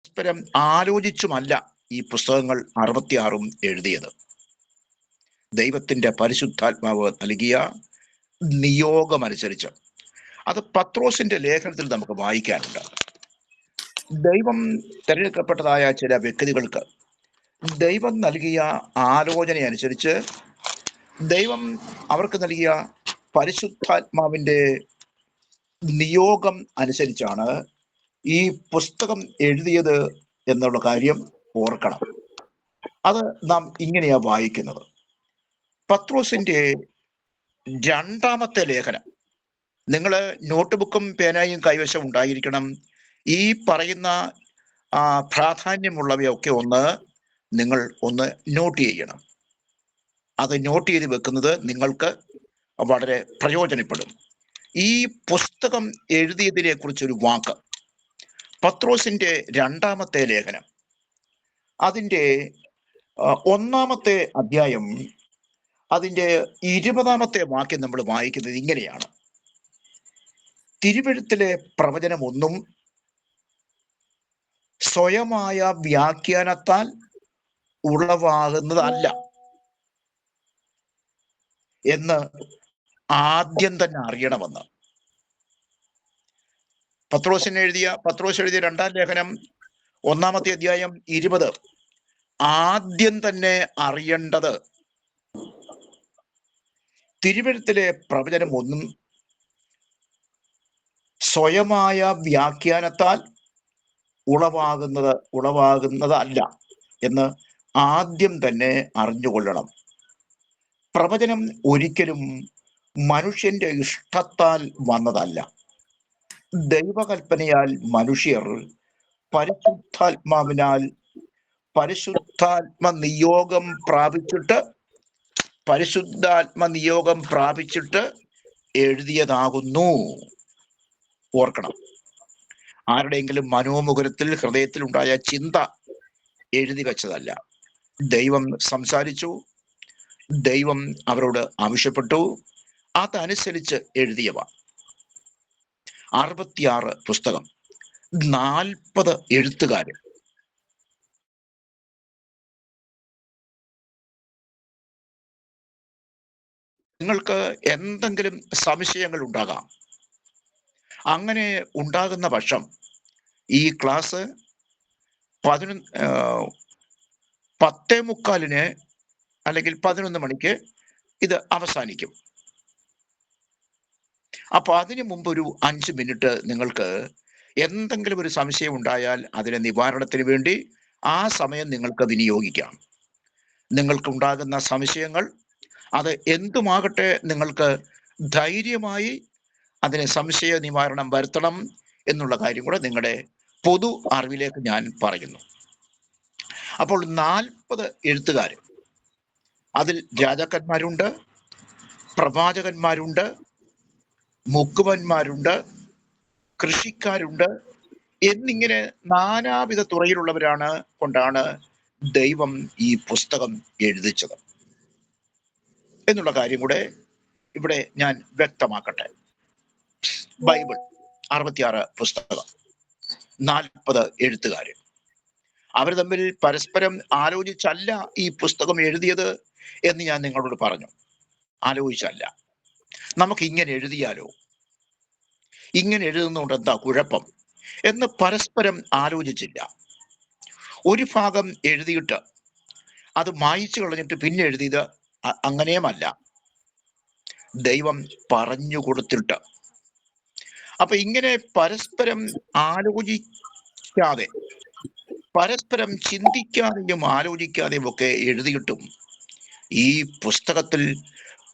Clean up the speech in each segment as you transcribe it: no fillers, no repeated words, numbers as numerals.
പരസ്പരം ആലോചിച്ചുമല്ല ഈ പുസ്തകങ്ങൾ 66 എഴുതിയത്. ദൈവത്തിന്റെ പരിശുദ്ധാത്മാവ് നൽകിയ നിയോഗമനുസരിച്ച്. അത് പത്രോസിന്റെ ലേഖനത്തിൽ നമുക്ക് വായിക്കാനുണ്ട്. ദൈവം തിരഞ്ഞെടുക്കപ്പെട്ടതായ ചില വ്യക്തികൾക്ക് ദൈവം നൽകിയ ആലോചന അനുസരിച്ച്, ദൈവം അവർക്ക് നൽകിയ പരിശുദ്ധാത്മാവിന്റെ നിയോഗം അനുസരിച്ചാണ് ഈ പുസ്തകം എഴുതിയത് എന്നുള്ള കാര്യം ഓർക്കണം. അത് നാം ഇങ്ങനെയാ വായിക്കുന്നത്. പത്രോസിന്റെ രണ്ടാമത്തെ ലേഖനം. നിങ്ങൾ നോട്ട് ബുക്കും പേനയും കൈവശം ഉണ്ടായിരിക്കണം. ഈ പറയുന്ന പ്രാധാന്യമുള്ളവയൊക്കെ നിങ്ങൾ ഒന്ന് നോട്ട് ചെയ്യണം. അത് നോട്ട് ചെയ്ത് വെക്കുന്നത് നിങ്ങൾക്ക് വളരെ പ്രയോജനപ്പെടും. ഈ പുസ്തകം എഴുതിയതിനെ കുറിച്ചൊരു വാക്ക്. പത്രോസിന്റെ രണ്ടാമത്തെ ലേഖനം, അതിൻ്റെ 1-ാമത്തെ അധ്യായം, അതിൻ്റെ 20-ാമത്തെ വാക്യം നമ്മൾ വായിക്കുന്നത് ഇങ്ങനെയാണ്: തിരുവെഴുത്തിലെ പ്രവചനമൊന്നും സ്വയമായ വ്യാഖ്യാനത്താൽ ഉളവാകുന്നതല്ല എന്ന് ആദ്യം തന്നെ അറിയണമെന്ന്. പത്രോസ് എഴുതിയ 2-ാം ലേഖനം 1-ാമത്തെ അധ്യായം 20. ആദ്യം തന്നെ അറിയേണ്ടത്, തിരുവെഴുത്തിലെ പ്രവചനം ഒന്നും സ്വയമായ വ്യാഖ്യാനത്താൽ ഉളവാകുന്നതല്ല എന്ന് ആദ്യം തന്നെ അറിഞ്ഞുകൊള്ളണം. പ്രവചനം ഒരിക്കലും മനുഷ്യന്റെ ഇഷ്ടത്താൽ വന്നതല്ല. ദൈവകൽപ്പനയാൽ മനുഷ്യർ പരിശുദ്ധാത്മ നിയോഗം പ്രാപിച്ചിട്ട് എഴുതിയതാകുന്നു. ഓർക്കണം, ആരുടെയെങ്കിലും മനോമുഖരത്തിൽ ഹൃദയത്തിൽ ഉണ്ടായ ചിന്ത എഴുതി വെച്ചതല്ല. ദൈവം സംസാരിച്ചു, ദൈവം അവരോട് ആവശ്യപ്പെട്ടു, അതനുസരിച്ച് എഴുതിയവ. 66 പുസ്തകം, 40 എഴുത്തുകാര്. നിങ്ങൾക്ക് എന്തെങ്കിലും സംശയങ്ങൾ ഉണ്ടാകാം. അങ്ങനെ ഉണ്ടാകുന്ന പക്ഷം ഈ ക്ലാസ് 10:45 അല്ലെങ്കിൽ 11 മണിക്ക് ഇത് അവസാനിക്കും. അപ്പൊ അതിനു മുമ്പ് ഒരു 5 മിനിറ്റ് നിങ്ങൾക്ക് എന്തെങ്കിലും ഒരു സംശയം ഉണ്ടായാൽ അതിന്റെ നിവാരണത്തിന് വേണ്ടി ആ സമയം നിങ്ങൾക്ക് വിനിയോഗിക്കാം. നിങ്ങൾക്കുണ്ടാകുന്ന സംശയങ്ങൾ അത് എന്തുമാകട്ടെ, നിങ്ങൾക്ക് ധൈര്യമായി അതിന് സംശയ നിവാരണം വരുത്തണം എന്നുള്ള കാര്യം കൂടെ നിങ്ങളുടെ പൊതു അറിവിലേക്ക് ഞാൻ പറയുന്നു. അപ്പോൾ 40 എഴുത്തുകാർ, അതിൽ രാജാക്കന്മാരുണ്ട്, പ്രവാചകന്മാരുണ്ട്, മുക്കുവന്മാരുണ്ട്, കൃഷിക്കാരുണ്ട് എന്നിങ്ങനെ നാനാവിധ തുറയിലുള്ളവരാണ് കൊണ്ടാണ് ദൈവം ഈ പുസ്തകം എഴുതിച്ചത് എന്നുള്ള കാര്യം കൂടെ ഇവിടെ ഞാൻ വ്യക്തമാക്കട്ടെ. ബൈബിൾ 66 പുസ്തകം, 40 എഴുത്തുകാര്. അവർ തമ്മിൽ പരസ്പരം ആലോചിച്ചല്ല ഈ പുസ്തകം എഴുതിയത് എന്ന് ഞാൻ നിങ്ങളോട് പറഞ്ഞു. ആലോചിച്ചല്ല. നമുക്ക് ഇങ്ങനെ എഴുതിയാലോ, ഇങ്ങനെ എഴുതുന്നതുകൊണ്ട് എന്താ കുഴപ്പം എന്ന് പരസ്പരം ആലോചിച്ചില്ല. ഒരു ഭാഗം എഴുതിയിട്ട് അത് മായ്ച്ചു കളഞ്ഞിട്ട് പിന്നെ എഴുതിയത് അങ്ങനെയുമല്ല. ദൈവം പറഞ്ഞു കൊടുത്തിട്ട്. അപ്പൊ ഇങ്ങനെ പരസ്പരം ആലോചിക്കാതെ, പരസ്പരം ചിന്തിക്കാതെയും ആലോചിക്കാതെയും ഒക്കെ എഴുതിയിട്ടും ഈ പുസ്തകത്തിൽ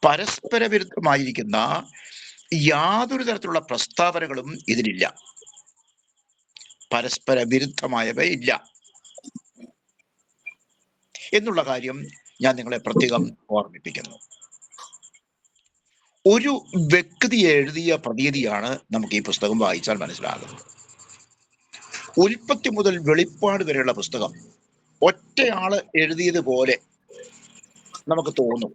പരസ്പര വിരുദ്ധമായിരിക്കുന്ന യാതൊരു തരത്തിലുള്ള പ്രസ്താവനകളും ഇതിലില്ല. പരസ്പര വിരുദ്ധമായവ ഇല്ല എന്നുള്ള കാര്യം ഞാൻ നിങ്ങളെ പ്രത്യേകം ഓർമ്മിപ്പിക്കുന്നു. ഒരു വ്യക്തി എഴുതിയ പ്രതീതിയാണ് നമുക്ക് ഈ പുസ്തകം വായിച്ചാൽ മനസ്സിലാകുന്നത്. ഉൽപ്പത്തി മുതൽ വെളിപ്പാട് വരെയുള്ള പുസ്തകം ഒറ്റയാള് എഴുതിയതുപോലെ നമുക്ക് തോന്നും.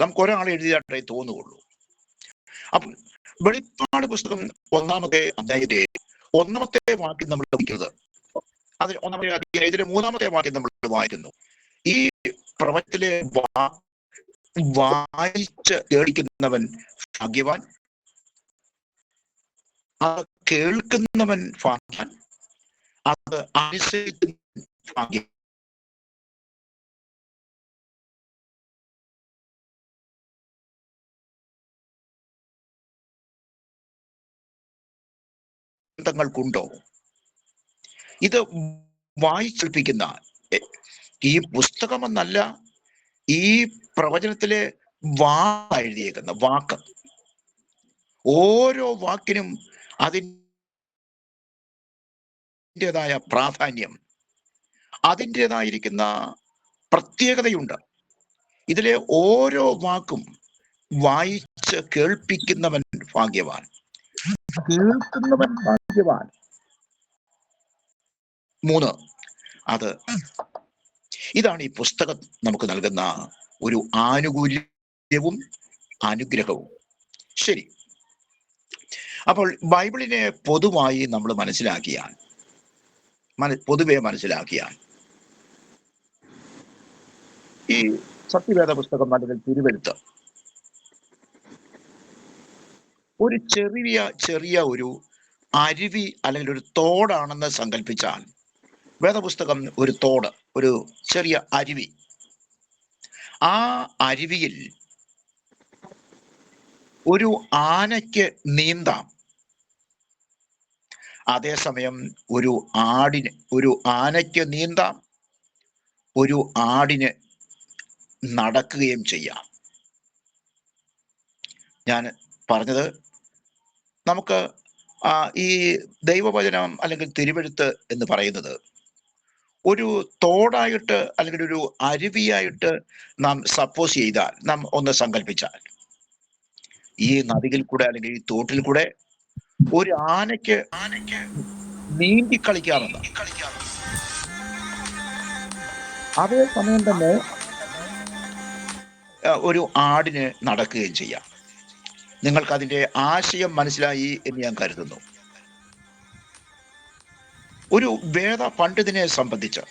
നമുക്ക് ഒരാൾ എഴുതിയതായിട്ടേ തോന്നുകയുള്ളൂ. അപ്പം വെളിപ്പാട് പുസ്തകം 1-ാമത്തെ അധ്യായത്തെ 1-ാമത്തെ വാക്യം നമ്മൾ വായിക്കുന്നത്. അതിൽ 1-ാമത്തെ അധ്യായത്തിലെ 3-ാമത്തെ വാക്യം നമ്മൾ വായിക്കുന്നു. ഈ പ്രവചനത്തിലെ വായിച്ച് കേൾക്കുന്നവൻ ഭാഗ്യവാൻ, അത് കേൾക്കുന്നവൻ ഭാഗ്യവാൻ, അത് അനുസരിക്കുന്നവൻ ഭാഗ്യവാൻ. ണ്ടോ ഇത് വായിച്ചേൽപ്പിക്കുന്ന ഈ പുസ്തകമെന്നല്ല, ഈ പ്രവചനത്തിലെ എഴുതിയേക്കുന്ന വാക്ക്, ഓരോ വാക്കിനും അതിൻ്റെതായ പ്രാധാന്യം, അതിൻ്റെതായിരിക്കുന്ന പ്രത്യേകതയുണ്ട്. ഇതിലെ ഓരോ വാക്കും വായിച്ച് കേൾപ്പിക്കുന്നവൻ ഭാഗ്യവാൻ, കേൾക്കുന്നവൻ ഭാഗ്യവാൻ. 3, അത് ഇതാണ് ഈ പുസ്തകം നമുക്ക് നൽകുന്ന ഒരു ആനുകൂല്യവും അനുഗ്രഹവും. ശരി, അപ്പോൾ ബൈബിളിനെ പൊതുവായി നമ്മൾ പൊതുവെ മനസ്സിലാക്കിയാൽ ഈ സത്യവേദ പുസ്തകം അല്ലെങ്കിൽ തിരുവെഴുത്ത് ഒരു ചെറിയ ഒരു അരുവി അല്ലെങ്കിൽ ഒരു തോടാണെന്ന് സങ്കല്പിച്ചാൽ, വേദപുസ്തകം ഒരു തോട്, ഒരു ചെറിയ അരുവി. ആ അരുവിയിൽ ഒരു ആനയ്ക്ക് നീന്താം, അതേസമയം ഒരു ആനയ്ക്ക് നീന്താം, ഒരു ആടിന് നടക്കുകയും ചെയ്യാം. ഞാൻ പറഞ്ഞത്, നമുക്ക് ഈ ദൈവവചനം അല്ലെങ്കിൽ തിരുവെഴുത്ത് എന്ന് പറയുന്നത് ഒരു തോടായിട്ട് അല്ലെങ്കിൽ ഒരു അരുവിയായിട്ട് നാം സപ്പോസ് ചെയ്താൽ, നാം ഒന്ന് സങ്കല്പിച്ചാൽ, ഈ നദിയിൽ കൂടെ അല്ലെങ്കിൽ ഈ തോട്ടിൽ കൂടെ ഒരു ആനയ്ക്ക് നീന്തി കളിക്കാമെന്ന്, അതേസമയം തന്നെ ഒരു ആടിന് നടക്കുകയും ചെയ്യാം. നിങ്ങൾക്ക് അതിന്റെ ആശയം മനസ്സിലായി എന്ന് ഞാൻ കരുതുന്നു. ഒരു വേദ പണ്ഡിതനെ സംബന്ധിച്ച്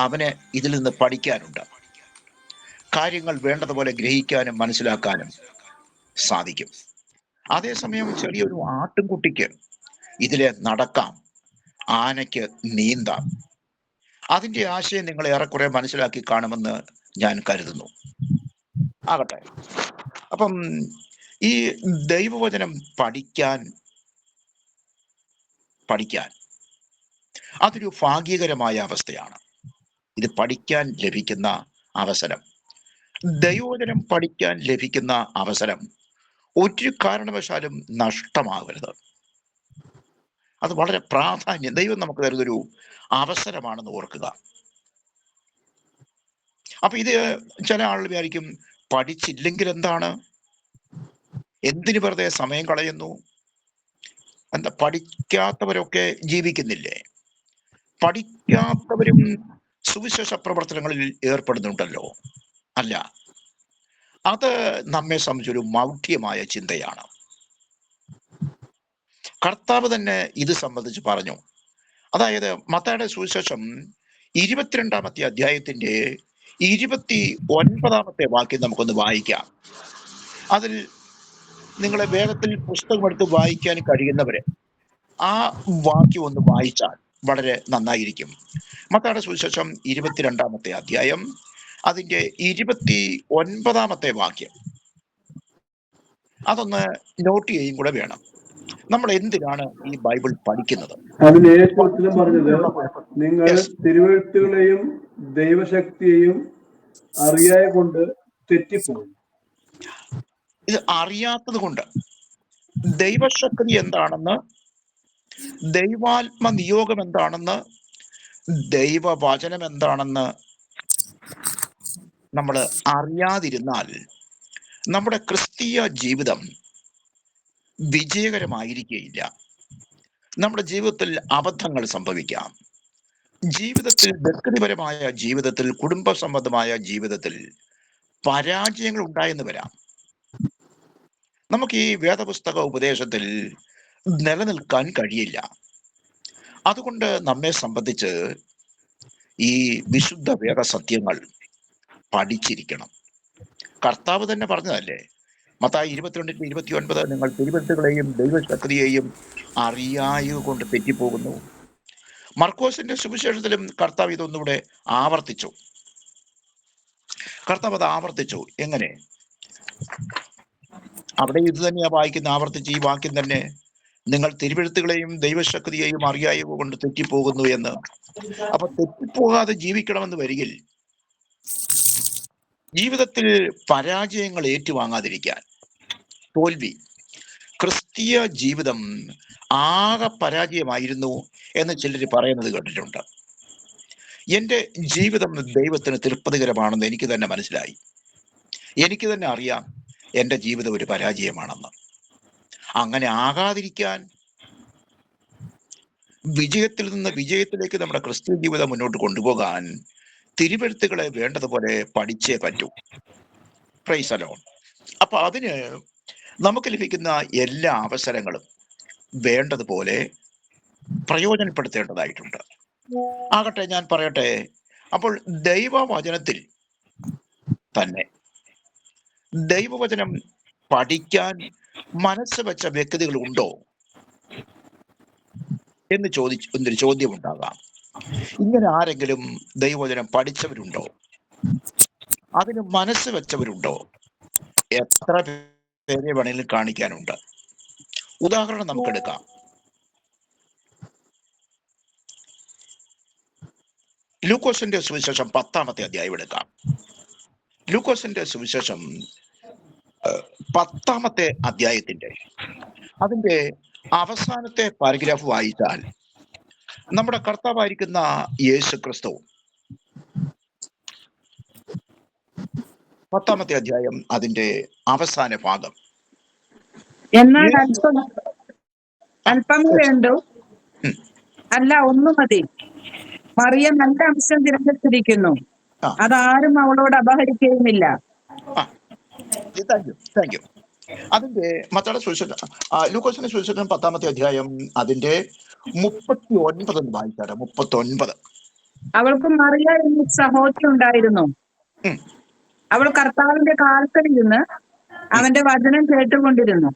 അവന് ഇതിൽ നിന്ന് പഠിക്കാനുണ്ട്. കാര്യങ്ങൾ വേണ്ടതുപോലെ ഗ്രഹിക്കാനും മനസ്സിലാക്കാനും സാധിക്കും. അതേസമയം ചെറിയൊരു ആട്ടിൻകുട്ടിക്ക് ഇതിലെ നടക്കാം, ആനയ്ക്ക് നീന്താം. അതിന്റെ ആശയം നിങ്ങൾ ഏറെക്കുറെ മനസ്സിലാക്കി കാണുമെന്ന് ഞാൻ കരുതുന്നു. ആകട്ടെ, അപ്പം ഈ ദൈവവചനം പഠിക്കാൻ അതൊരു ഭാഗ്യകരമായ അവസ്ഥയാണ്. ഇത് പഠിക്കാൻ ലഭിക്കുന്ന അവസരം, ദൈവവചനം പഠിക്കാൻ ലഭിക്കുന്ന അവസരം ഒരു കാരണവശാലും നഷ്ടമാകരുത്. അത് വളരെ പ്രാധാന്യം, ദൈവം നമുക്ക് തരുന്നൊരു അവസരമാണെന്ന് ഓർക്കുക. അപ്പൊ ഇത് ചില ആളുകൾ വിചാരിക്കും, പഠിച്ചില്ലെങ്കിൽ എന്താണ്, എന്തിനു വെറുതെ സമയം കളയുന്നു, എന്താ പഠിക്കാത്തവരൊക്കെ ജീവിക്കുന്നില്ലേ, പഠിക്കാത്തവരും സുവിശേഷ പ്രവർത്തനങ്ങളിൽ ഏർപ്പെടുന്നുണ്ടല്ലോ. അല്ല, അത് നമ്മെ സംബന്ധിച്ചൊരു മൗഢ്യമായ ചിന്തയാണ്. കർത്താവ് തന്നെ ഇത് സംബന്ധിച്ച് പറഞ്ഞു. അതായത് മത്തായിയുടെ സുവിശേഷം 22-ാമത്തെ അധ്യായത്തിന്റെ 29-ാമത്തെ വാക്യം നമുക്കൊന്ന് വായിക്കാം. അതിൽ നിങ്ങളെ വേഗത്തിൽ പുസ്തകമെടുത്ത് വായിക്കാൻ കഴിയുന്നവരെ ആ വാക്യം ഒന്ന് വായിച്ചാൽ വളരെ നന്നായിരിക്കും. മത്തായിയുടെ സുവിശേഷം 22-ാമത്തെ അധ്യായം, അതിന്റെ 29-ാമത്തെ വാക്യം അതൊന്ന് നോട്ട് ചെയ്യുകയും കൂടെ വേണം. നമ്മൾ എന്തിനാണ് ഈ ബൈബിൾ പഠിക്കുന്നത്? അതിന് പറഞ്ഞത്, നിങ്ങൾ തിരുവെഴുത്തുകളെയും ദൈവശക്തിയെയും അറിയായ കൊണ്ട് തെറ്റിപ്പോകും. ഇത് അറിയാത്തത് കൊണ്ട്, ദൈവശക്തി എന്താണെന്ന്, ദൈവാത്മ നിയോഗം എന്താണെന്ന്, ദൈവവചനം എന്താണെന്ന് നമ്മൾ അറിയാതിരുന്നാൽ നമ്മുടെ ക്രിസ്തീയ ജീവിതം വിജയകരമായിരിക്കുകയില്ല. നമ്മുടെ ജീവിതത്തിൽ അബദ്ധങ്ങൾ സംഭവിക്കാം. ജീവിതത്തിൽ, വ്യക്തിപരമായ ജീവിതത്തിൽ, കുടുംബ സംബന്ധമായ ജീവിതത്തിൽ പരാജയങ്ങൾ ഉണ്ടായെന്ന് വരാം. നമുക്ക് ഈ വേദപുസ്തക ഉപദേശത്തിൽ നിലനിൽക്കാൻ കഴിയില്ല. അതുകൊണ്ട് നമ്മെ സംബന്ധിച്ച് ഈ വിശുദ്ധ വേദസത്യങ്ങൾ പഠിച്ചിരിക്കണം. കർത്താവ് തന്നെ പറഞ്ഞതല്ലേ, മത്തായി 22:29, നിങ്ങൾ തിരുവഴുത്തുകളെയും ദൈവശക്തിയെയും അറിയായ കൊണ്ട് തെറ്റിപ്പോകുന്നു. മർക്കോസിന്റെ സുവിശേഷത്തിലും കർത്താവ് ഇതൊന്നുകൂടെ ആവർത്തിച്ചു. കർത്താവ് അത് ആവർത്തിച്ചു. എങ്ങനെ? അവിടെ ഇത് തന്നെയാ വായിക്കുന്ന, ആവർത്തിച്ച് ഈ വാക്യം തന്നെ, നിങ്ങൾ തിരുവഴുത്തുകളെയും ദൈവശക്തിയെയും അറിയായ കൊണ്ട് തെറ്റിപ്പോകുന്നു എന്ന്. അപ്പൊ തെറ്റിപ്പോകാതെ ജീവിക്കണമെന്ന് വരികിൽ ജീവിതത്തിൽ പരാജയങ്ങൾ ഏറ്റുവാങ്ങാതിരിക്കാൻ, തോൽവി, ക്രിസ്തീയ ജീവിതം ആകെ പരാജയമായിരുന്നു എന്ന് ചിലർ പറയുന്നത് കേട്ടിട്ടുണ്ട്. എൻ്റെ ജീവിതം ദൈവത്തിന് തൃപ്തികരമാണെന്ന് എനിക്ക് തന്നെ മനസ്സിലായി. എനിക്ക് തന്നെ അറിയാം എൻ്റെ ജീവിതം ഒരു പരാജയമാണെന്ന്. അങ്ങനെ ആകാതിരിക്കാൻ, വിജയത്തിൽ നിന്ന് വിജയത്തിലേക്ക് നമ്മുടെ ക്രിസ്തീയ ജീവിതം മുന്നോട്ട് കൊണ്ടുപോകാൻ തിരുവെഴുത്തുകളെ വേണ്ടതുപോലെ പഠിച്ചേ പറ്റൂ. Price the Lord. അപ്പൊ അതിന് നമുക്ക് ലഭിക്കുന്ന എല്ലാ അവസരങ്ങളും വേണ്ടതുപോലെ പ്രയോജനപ്പെടുത്തേണ്ടതായിട്ടുണ്ട്. ആകട്ടെ, ഞാൻ പറയട്ടെ, അപ്പോൾ ദൈവവചനത്തിൽ തന്നെ ദൈവവചനം പഠിക്കാൻ മനസ്സ് വെച്ച വ്യക്തികൾ ഉണ്ടോ എന്ന് എന്നൊരു ചോദ്യം ഉണ്ടാകാം. ഇങ്ങനെ ആരെങ്കിലും ദൈവവചനം പഠിച്ചവരുണ്ടോ? അതിന് മനസ്സ് വെച്ചവരുണ്ടോ? എത്ര പേരെ വേണമെങ്കിലും കാണിക്കാനുണ്ട്. ഉദാഹരണം നമുക്കെടുക്കാം. ലൂക്കോസിന്റെ സുവിശേഷം 10-ാമത്തെ അധ്യായം എടുക്കാം. ലൂക്കോസിന്റെ സുവിശേഷം 10-ാമത്തെ അധ്യായത്തിന്റെ അതിന്റെ അവസാനത്തെ പാരഗ്രാഫ് വായിച്ചാൽ നമ്മുടെ കർത്താവായിരിക്കുന്ന യേശു ക്രിസ്തു 10-ാമത്തെ അധ്യായം അതിന്റെ അവസാന ഭാഗം, എന്നാൽ അല്പം വേണ്ടു, അല്ല ഒന്നു മതി, മറിയം നല്ല അംശം തിരഞ്ഞെടുത്തിരിക്കുന്നു, അതാരും അവളോട് അപഹരിക്കുകയുമില്ല. Thank you. അതിന്റെ മത്തായിയുടെ സുവിശേഷം, ലൂക്കോസിന്റെ സുവിശേഷം 10-ാമത്തെ അധ്യായം അതിന്റെ 39 വായിച്ചാട്ടെ. 39. അവൾക്ക് മറിയ എന്ന സഹോദരി ഉണ്ടായിരുന്നു. അവൾ കർത്താവിന്റെ കാൽക്കലിരുന്ന് അവന്റെ വചനം കേട്ടുകൊണ്ടിരുന്നു.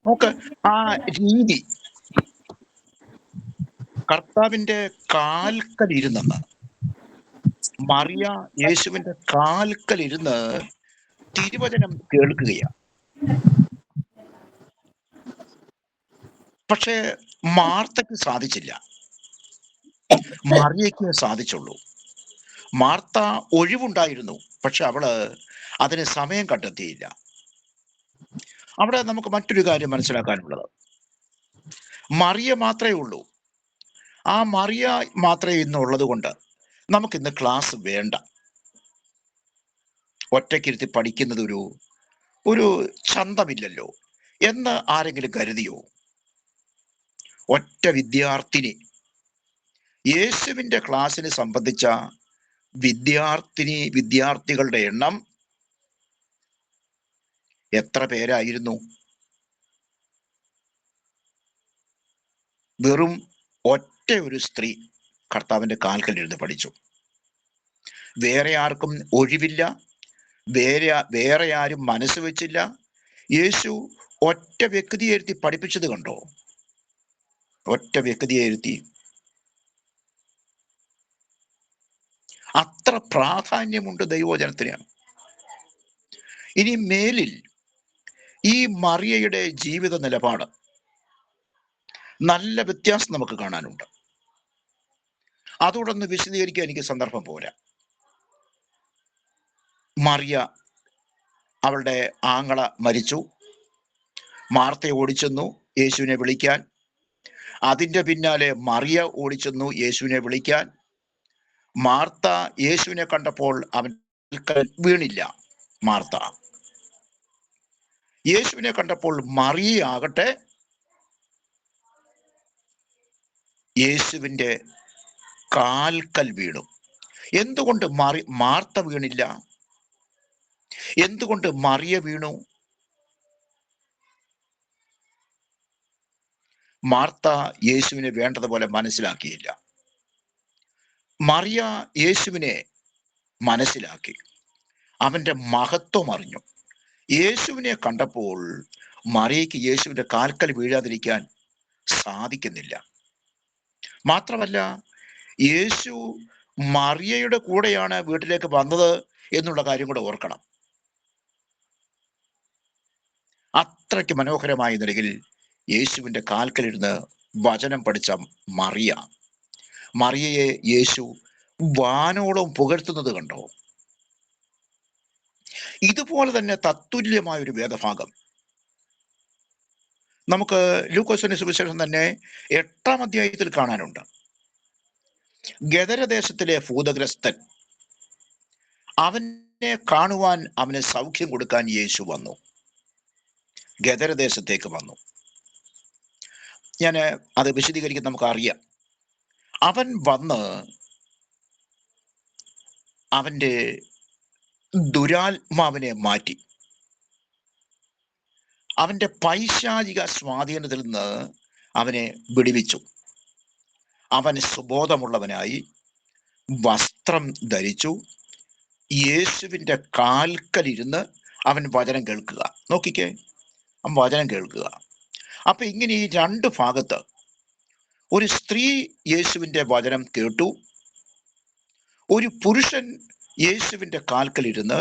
നോക്ക് ആ രീതി, കർത്താവിന്റെ കാൽക്കലിരുന്നെന്ന്. മറിയ യേശുവിന്റെ കാൽക്കലിരുന്ന് തിരുവചനം കേൾക്കുകയാണ്. പക്ഷേ മാർത്തയ്ക്ക് സാധിച്ചില്ല, മറിയയ്ക്ക് സാധിച്ചുള്ളൂ. മാർത്ത ഒഴിവുണ്ടായിരുന്നു, പക്ഷെ അവള് അതിന് സമയം കണ്ടെത്തിയില്ല. അവിടെ നമുക്ക് മറ്റൊരു കാര്യം മനസ്സിലാക്കാനുള്ളത്, മറിയ മാത്രമേ ഉള്ളൂ. ആ മറിയ മാത്രമേ ഇന്നുള്ളത് കൊണ്ട് നമുക്കിന്ന് ക്ലാസ് വേണ്ട. ഒറ്റയ്ക്കിരുത്തി പഠിക്കുന്നത് ഒരു ചന്തമില്ലല്ലോ എന്ന് ആരെങ്കിലും കരുതിയോ? ഒറ്റ യേശുവിന്റെ ക്ലാസ്സിന് സംബന്ധിച്ച വിദ്യാർത്ഥികളുടെ എണ്ണം എത്ര പേരായിരുന്നു? വെറും ഒറ്റ ഒരു സ്ത്രീ കർത്താവിന്റെ കാൽക്കലിരുന്ന് പഠിച്ചു. വേറെ ആർക്കും ഒഴിവില്ല, വേറെ ആരും മനസ്സ് വെച്ചില്ല. യേശു ഒറ്റ വ്യക്തിയെ ഇരുത്തി പഠിപ്പിച്ചത് കണ്ടോ? ഒറ്റ വ്യക്തിയെ ഇരുത്തി. അത്ര പ്രാധാന്യമുണ്ട് ദൈവവചനത്തിന്. ഇനി മേലിൽ ഈ മറിയയുടെ ജീവിത നിലപാട് നല്ല വ്യത്യാസം നമുക്ക് കാണാനുണ്ട്. അതോടൊന്ന് വിശദീകരിക്കാൻ എനിക്ക് സന്ദർഭം പോരാ. മറിയ, അവളുടെ ആങ്ങള മരിച്ചു. മാർത്തയെ ഓടിച്ചെന്നു യേശുവിനെ വിളിക്കാൻ. അതിൻ്റെ പിന്നാലെ മറിയ ഓടിച്ചെന്നു യേശുവിനെ വിളിക്കാൻ. മാർത്ത യേശുവിനെ കണ്ടപ്പോൾ അവൻ വീണില്ല. മാർത്ത യേശുവിനെ കണ്ടപ്പോൾ മറിയ ആകട്ടെ യേശുവിൻ്റെ കാൽക്കൽ വീണു. എന്തുകൊണ്ട് മാർത്ത വീണില്ല? എന്തുകൊണ്ട് മറിയ വീണു? മാർത്ത യേശുവിനെ വേണ്ടതുപോലെ മനസ്സിലാക്കിയില്ല. മറിയ യേശുവിനെ മനസ്സിലാക്കി, അവന്റെ മഹത്വം അറിഞ്ഞു. യേശുവിനെ കണ്ടപ്പോൾ മറിയയ്ക്ക് യേശുവിന്റെ കാൽക്കൽ വീഴാതിരിക്കാൻ സാധിക്കുന്നില്ല. മാത്രമല്ല, യേശു മറിയയുടെ കൂടെയാണ് വീട്ടിലേക്ക് വന്നത് എന്നുള്ള കാര്യം കൂടെ ഓർക്കണം. അത്രയ്ക്ക് മനോഹരമായ നിലയിൽ യേശുവിന്റെ കാൽക്കലിരുന്ന് വചനം പഠിച്ച മറിയയെ യേശു വാനോളം പുകഴ്ത്തുന്നത് കണ്ടോ? ഇതുപോലെ തന്നെ തത്തുല്യമായ ഒരു വേദഭാഗം നമുക്ക് ലൂക്കോസിന്റെ സുവിശേഷം തന്നെ 8-ാം അധ്യായത്തിൽ കാണാനുണ്ട്. ഗദരദേശത്തിലെ ഭൂതഗ്രസ്തൻ, അവനെ കാണുവാൻ, അവന് സൗഖ്യം കൊടുക്കാൻ യേശു വന്നു, ഗദരദേശത്തേക്ക് വന്നു. ഞാൻ അത് വിശദീകരിക്കാൻ നമുക്ക് അറിയാം. അവൻ വന്ന് അവന്റെ ദുരാത്മാവിനെ മാറ്റി, അവന്റെ പൈശാചിക സ്വാധീനത്തിൽ നിന്ന് അവനെ വിടുവിച്ചു. അവൻ സുബോധമുള്ളവനായി വസ്ത്രം ധരിച്ചു, യേശുവിന്റെ കാൽക്കലിരുന്ന് അവൻ വചനം കേൾക്കുക. നോക്കിക്കേ, അവൻ വചനം കേൾക്കുക. അപ്പൊ ഇങ്ങനെ ഈ രണ്ട് ഭാഗത്ത് ഒരു സ്ത്രീ യേശുവിന്റെ വചനം കേട്ടു, ഒരു പുരുഷൻ യേശുവിന്റെ കാൽക്കലിരുന്ന്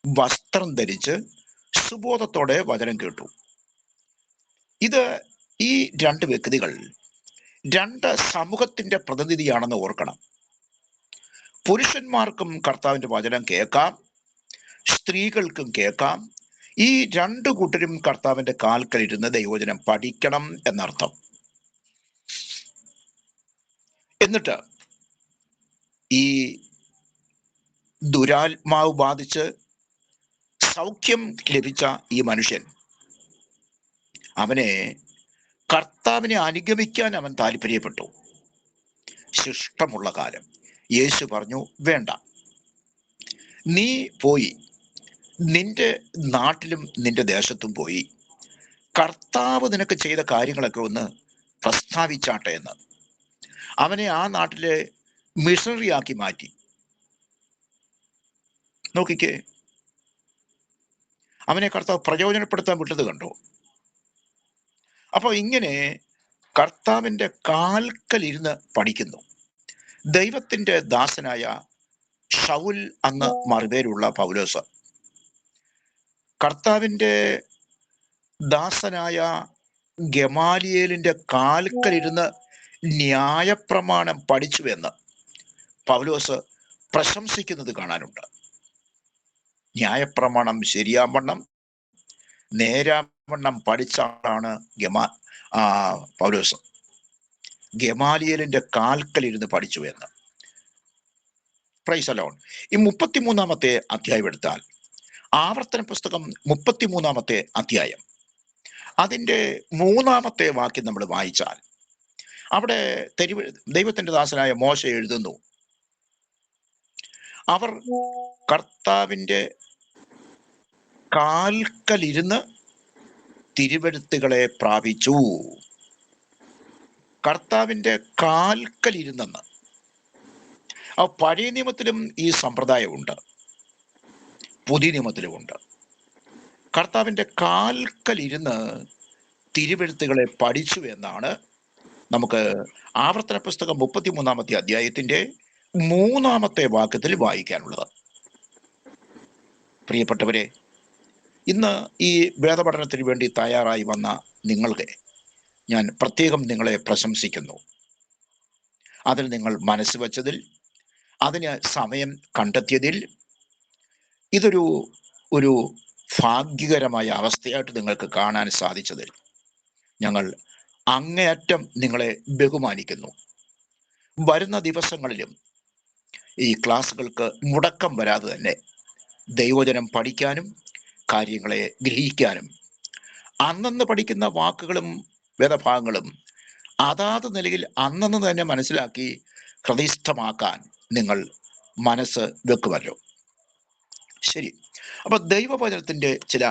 വസ്ത്രം ധരിച്ച് സുബോധത്തോടെ വചനം കേട്ടു. ഈ രണ്ട് വ്യക്തികൾ രണ്ട് സമൂഹത്തിന്റെ പ്രതിനിധിയാണെന്ന് ഓർക്കണം. പുരുഷന്മാർക്കും കർത്താവിന്റെ വചനം കേൾക്കാം, സ്ത്രീകൾക്കും കേൾക്കാം. ഈ രണ്ടു കൂട്ടരും കർത്താവിന്റെ കാൽക്കലിരുന്ന് ദൈവവചനം പഠിക്കണം എന്നർത്ഥം. എന്നിട്ട് ഈ ദുരാത്മാവ് ബാധിച്ച് സൗഖ്യം ലഭിച്ച ഈ മനുഷ്യൻ, അവനെ കർത്താവിനെ അനുഗമിക്കാൻ അവൻ താല്പര്യപ്പെട്ടു. ശിഷ്ടമുള്ള കാലം യേശു പറഞ്ഞു, വേണ്ട, നീ പോയി നിന്റെ നാട്ടിലും നിന്റെ ദേശത്തും പോയി കർത്താവ് നിനക്ക് ചെയ്ത കാര്യങ്ങളൊക്കെ ഒന്ന് പ്രസ്താവിച്ചാട്ടെ എന്ന്. അവനെ ആ നാട്ടിലെ മിഷണറി ആക്കി മാറ്റി. നോക്കിക്കേ, അവനെ കർത്താവ് പ്രയോജനപ്പെടുത്താൻ വിട്ടത് കണ്ടോ? അപ്പൊ ഇങ്ങനെ കർത്താവിന്റെ കാൽക്കലിരുന്ന് പഠിക്കുന്നു. ദൈവത്തിന്റെ ദാസനായ ശൗൽ, അന്ന് മറുപേരുള്ള പൗലോസ്, കർത്താവിന്റെ ദാസനായ ഗമാലിയേലിന്റെ കാൽക്കലിരുന്ന് ന്യായപ്രമാണം പഠിച്ചു എന്ന് പൗലോസ് പ്രശംസിക്കുന്നത് കാണാനുണ്ട്. ന്യായപ്രമാണം ശരിയാവണ്ണം നേരാവണ്ണം പഠിച്ച ആളാണ് പൗലോസ്. ഗമാലിയേലിന്റെ കാൽക്കലിരുന്ന് പഠിച്ചു എന്ന്. Price alone. ഈ 33-ാമത്തെ അധ്യായം എടുത്താൽ, ആവർത്തന പുസ്തകം 33-ാമത്തെ അധ്യായം, അതിൻ്റെ 3-ാമത്തെ വാക്യം നമ്മൾ വായിച്ചാൽ, അവിടെ ദൈവത്തിന്റെ ദാസനായ മോശ എഴുതുന്നു, അവർ കർത്താവിന്റെ കാൽക്കലിരുന്ന് തിരുവെഴുത്തുകളെ പ്രാപിച്ചു. കർത്താവിന്റെ കാൽക്കലിരുന്നെന്ന്. പഴയ നിയമത്തിലും ഈ സമ്പ്രദായമുണ്ട്, പുതിയ നിയമത്തിലുമുണ്ട്. കർത്താവിന്റെ കാൽക്കലിരുന്ന് തിരുവെഴുത്തുകളെ പഠിച്ചു എന്നാണ് നമുക്ക് ആവർത്തന പുസ്തകം 33-ാമത്തെ അധ്യായത്തിന്റെ 3-ാമത്തെ വാക്യത്തിൽ വായിക്കാനുള്ളത്. പ്രിയപ്പെട്ടവരെ, ഇന്ന് ഈ വേദപഠനത്തിന് വേണ്ടി തയ്യാറായി വന്ന നിങ്ങൾക്ക് ഞാൻ പ്രത്യേകം നിങ്ങളെ പ്രശംസിക്കുന്നു. അതിൽ നിങ്ങൾ മനസ്സ് വച്ചതിൽ, അതിന് സമയം കണ്ടെത്തിയതിൽ, ഇതൊരു ഭാഗ്യകരമായ അവസ്ഥയായിട്ട് നിങ്ങൾക്ക് കാണാൻ സാധിച്ചതിൽ ഞങ്ങൾ അങ്ങേയറ്റം നിങ്ങളെ ബഹുമാനിക്കുന്നു. വരുന്ന ദിവസങ്ങളിലും ഈ ക്ലാസ്സുകൾക്ക് മുടക്കം വരാതെ തന്നെ ദൈവവചനം പഠിക്കാനും കാര്യങ്ങളെ ഗ്രഹിക്കാനും അന്നന്ന് പഠിക്കുന്ന വാക്കുകളും വേദഭാഗങ്ങളും അതാത് നിലയിൽ അന്നന്ന് തന്നെ മനസ്സിലാക്കി ഹൃദയസ്ഥമാക്കാൻ നിങ്ങൾ മനസ്സ് വെക്കുമല്ലോ. ശരി. അപ്പൊ ദൈവവചനത്തിന്റെ ചില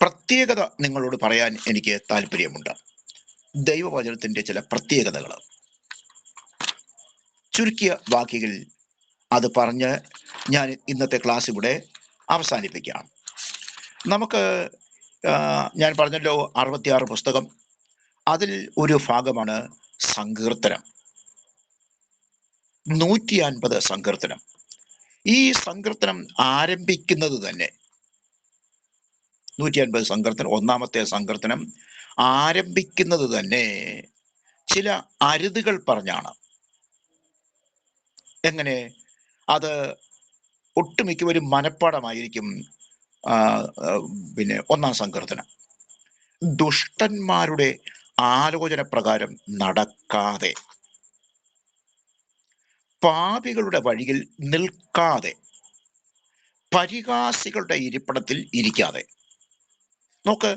പ്രത്യേകത നിങ്ങളോട് പറയാൻ എനിക്ക് താല്പര്യമുണ്ട്. ദൈവവചനത്തിന്റെ ചില പ്രത്യേകതകൾ ചുരുക്കിയ വാക്കുകളിൽ അത് പറഞ്ഞ് ഞാൻ ഇന്നത്തെ ക്ലാസ് ഇവിടെ അവസാനിപ്പിക്കാം. നമുക്ക് ഞാൻ പറഞ്ഞല്ലോ 66 പുസ്തകം, അതിൽ ഒരു ഭാഗമാണ് സങ്കീർത്തനം. 150 സങ്കീർത്തനം. ഈ സങ്കീർത്തനം ആരംഭിക്കുന്നത് തന്നെ 150 സങ്കീർത്തനം, ഒന്നാമത്തെ സങ്കീർത്തനം ആരംഭിക്കുന്നത് തന്നെ ചില അരുതുകൾ പറഞ്ഞാണ്. എങ്ങനെ? അത് ഒട്ടുമിക്കവരും മനപ്പാടമായിരിക്കും. പിന്നെ ഒന്നാം സങ്കീർത്തനം, ദുഷ്ടന്മാരുടെ ആലോചന പ്രകാരം നടക്കാതെ, പാപികളുടെ വഴിയിൽ നിൽക്കാതെ, പരിഹാസികളുടെ ഇരിപ്പിടത്തിൽ ഇരിക്കാതെ. നോക്ക്,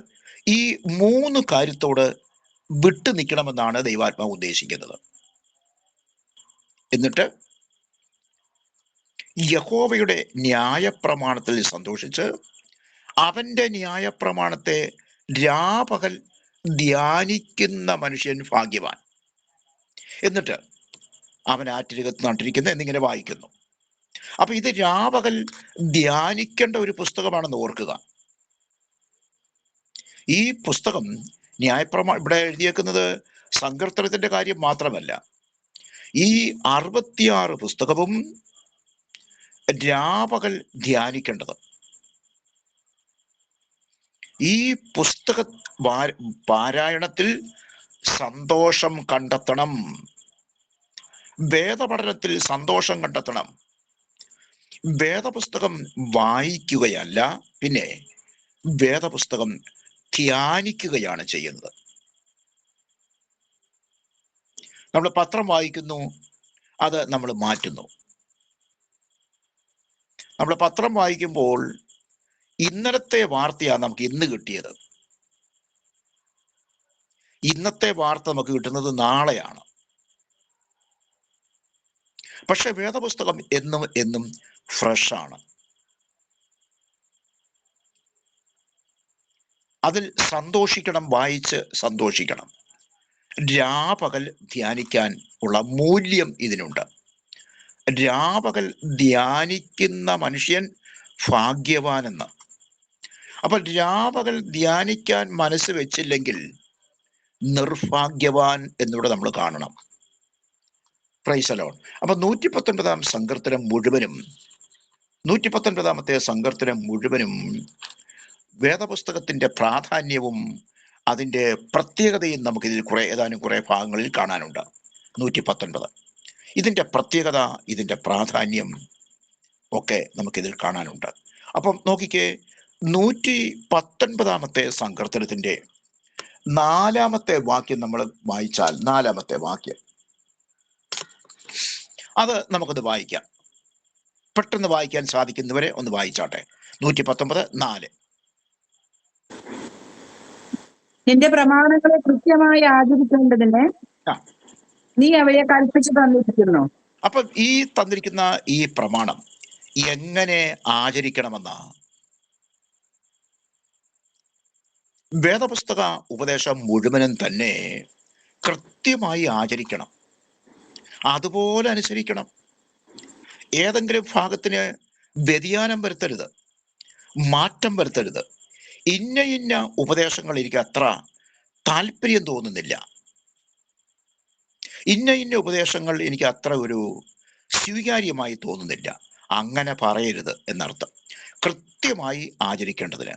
ഈ 3 കാര്യത്തോട് വിട്ടു നിൽക്കണമെന്നാണ് ദൈവാത്മാവ് ഉദ്ദേശിക്കുന്നത്. എന്നിട്ട് യഹോവയുടെ ന്യായപ്രമാണത്തിൽ സന്തോഷിച്ച് അവന്റെ ന്യായപ്രമാണത്തെ രാപകൽ ധ്യാനിക്കുന്ന മനുഷ്യൻ ഭാഗ്യവാൻ. എന്നിട്ട് അവൻ ആറ്റിരകത്ത് നട്ടിരിക്കുന്ന എന്നിങ്ങനെ വായിക്കുന്നു. അപ്പൊ ഇത് രാപകൽ ധ്യാനിക്കേണ്ട ഒരു പുസ്തകമാണെന്ന് ഓർക്കുക. ഈ പുസ്തകം ഇവിടെ എഴുതിയേക്കുന്നത് സങ്കീർത്തനത്തിന്റെ കാര്യം മാത്രമല്ല. ഈ 66 പുസ്തകവും രാപകൽ ധ്യാനിക്കേണ്ടത്. ഈ പുസ്തക പാരായണത്തിൽ സന്തോഷം കണ്ടെത്തണം. വേദപഠനത്തിൽ സന്തോഷം കണ്ടെത്തണം. വേദപുസ്തകം വായിക്കുകയല്ല, പിന്നെ വേദപുസ്തകം ധ്യാനിക്കുകയാണ് ചെയ്യുന്നത്. നമ്മൾ പത്രം വായിക്കുന്നു, അത് നമ്മൾ മാറ്റുന്നു. നമ്മൾ പത്രം വായിക്കുമ്പോൾ ഇന്നലത്തെ വാർത്തയാണ് നമുക്ക് ഇന്ന് കിട്ടിയത്. ഇന്നത്തെ വാർത്ത നമുക്ക് കിട്ടുന്നത് നാളെയാണ്. പക്ഷെ വേദപുസ്തകം എന്നും എന്നും ഫ്രഷാണ്. അതിൽ സന്തോഷിക്കണം, വായിച്ച് സന്തോഷിക്കണം. രാപകൽ ധ്യാനിക്കാൻ ഉള്ള മൂല്യം ഇതിനുണ്ട്. രാപകൽ ധ്യാനിക്കുന്ന മനുഷ്യൻ ഭാഗ്യവാനെന്ന്. അപ്പൊ രാപകൽ ധ്യാനിക്കാൻ മനസ്സ് വെച്ചില്ലെങ്കിൽ നിർഭാഗ്യവാൻ എന്നിവിടെ നമ്മൾ കാണണം. Price the Lord. അപ്പൊ 119 സങ്കീർത്തനം മുഴുവനും 119 സങ്കീർത്തനം മുഴുവനും വേദപുസ്തകത്തിന്റെ പ്രാധാന്യവും അതിൻ്റെ പ്രത്യേകതയും നമുക്കിതിൽ ഏതാനും കുറെ ഭാഗങ്ങളിൽ കാണാനുണ്ട്. 119 ഇതിൻ്റെ പ്രത്യേകത, ഇതിൻ്റെ പ്രാധാന്യം ഒക്കെ നമുക്കിതിൽ കാണാനുണ്ട്. അപ്പം നോക്കിക്കേ, 119 സങ്കീർത്തനത്തിന്റെ 4-ാമത്തെ വാക്യം നമ്മൾ വായിച്ചാൽ, 4-ാമത്തെ വാക്യം അത് നമുക്കൊന്ന് വായിക്കാം. പെട്ടെന്ന് വായിക്കാൻ സാധിക്കുന്നവരെ ഒന്ന് വായിച്ചാട്ടെ. 119:4. നിന്റെ പ്രമാണങ്ങളെ കൃത്യമായി ആചരിക്കേണ്ടതിന് നീ അവയെ കൽപ്പിച്ചു തന്നിരിക്കുന്നു. അപ്പൊ ഈ തന്നിരിക്കുന്ന ഈ പ്രമാണം എങ്ങനെ ആചരിക്കണമെന്ന് വേദപുസ്തക ഉപദേശം മുഴുവനും തന്നെ കൃത്യമായി ആചരിക്കണം, അതുപോലെ അനുസരിക്കണം. ഏതെങ്കിലും ഭാഗത്തിന് വ്യതിയാനം വരുത്തരുത്, മാറ്റം വരുത്തരുത്. ഇന്ന ഉപദേശങ്ങൾ എനിക്ക് അത്ര താല്പര്യം തോന്നുന്നില്ല, ഇന്ന ഉപദേശങ്ങൾ എനിക്ക് അത്ര ഒരു സ്വീകാര്യമായി തോന്നുന്നില്ല, അങ്ങനെ പറയരുത് എന്നർത്ഥം. കൃത്യമായി ആചരിക്കേണ്ടതിന്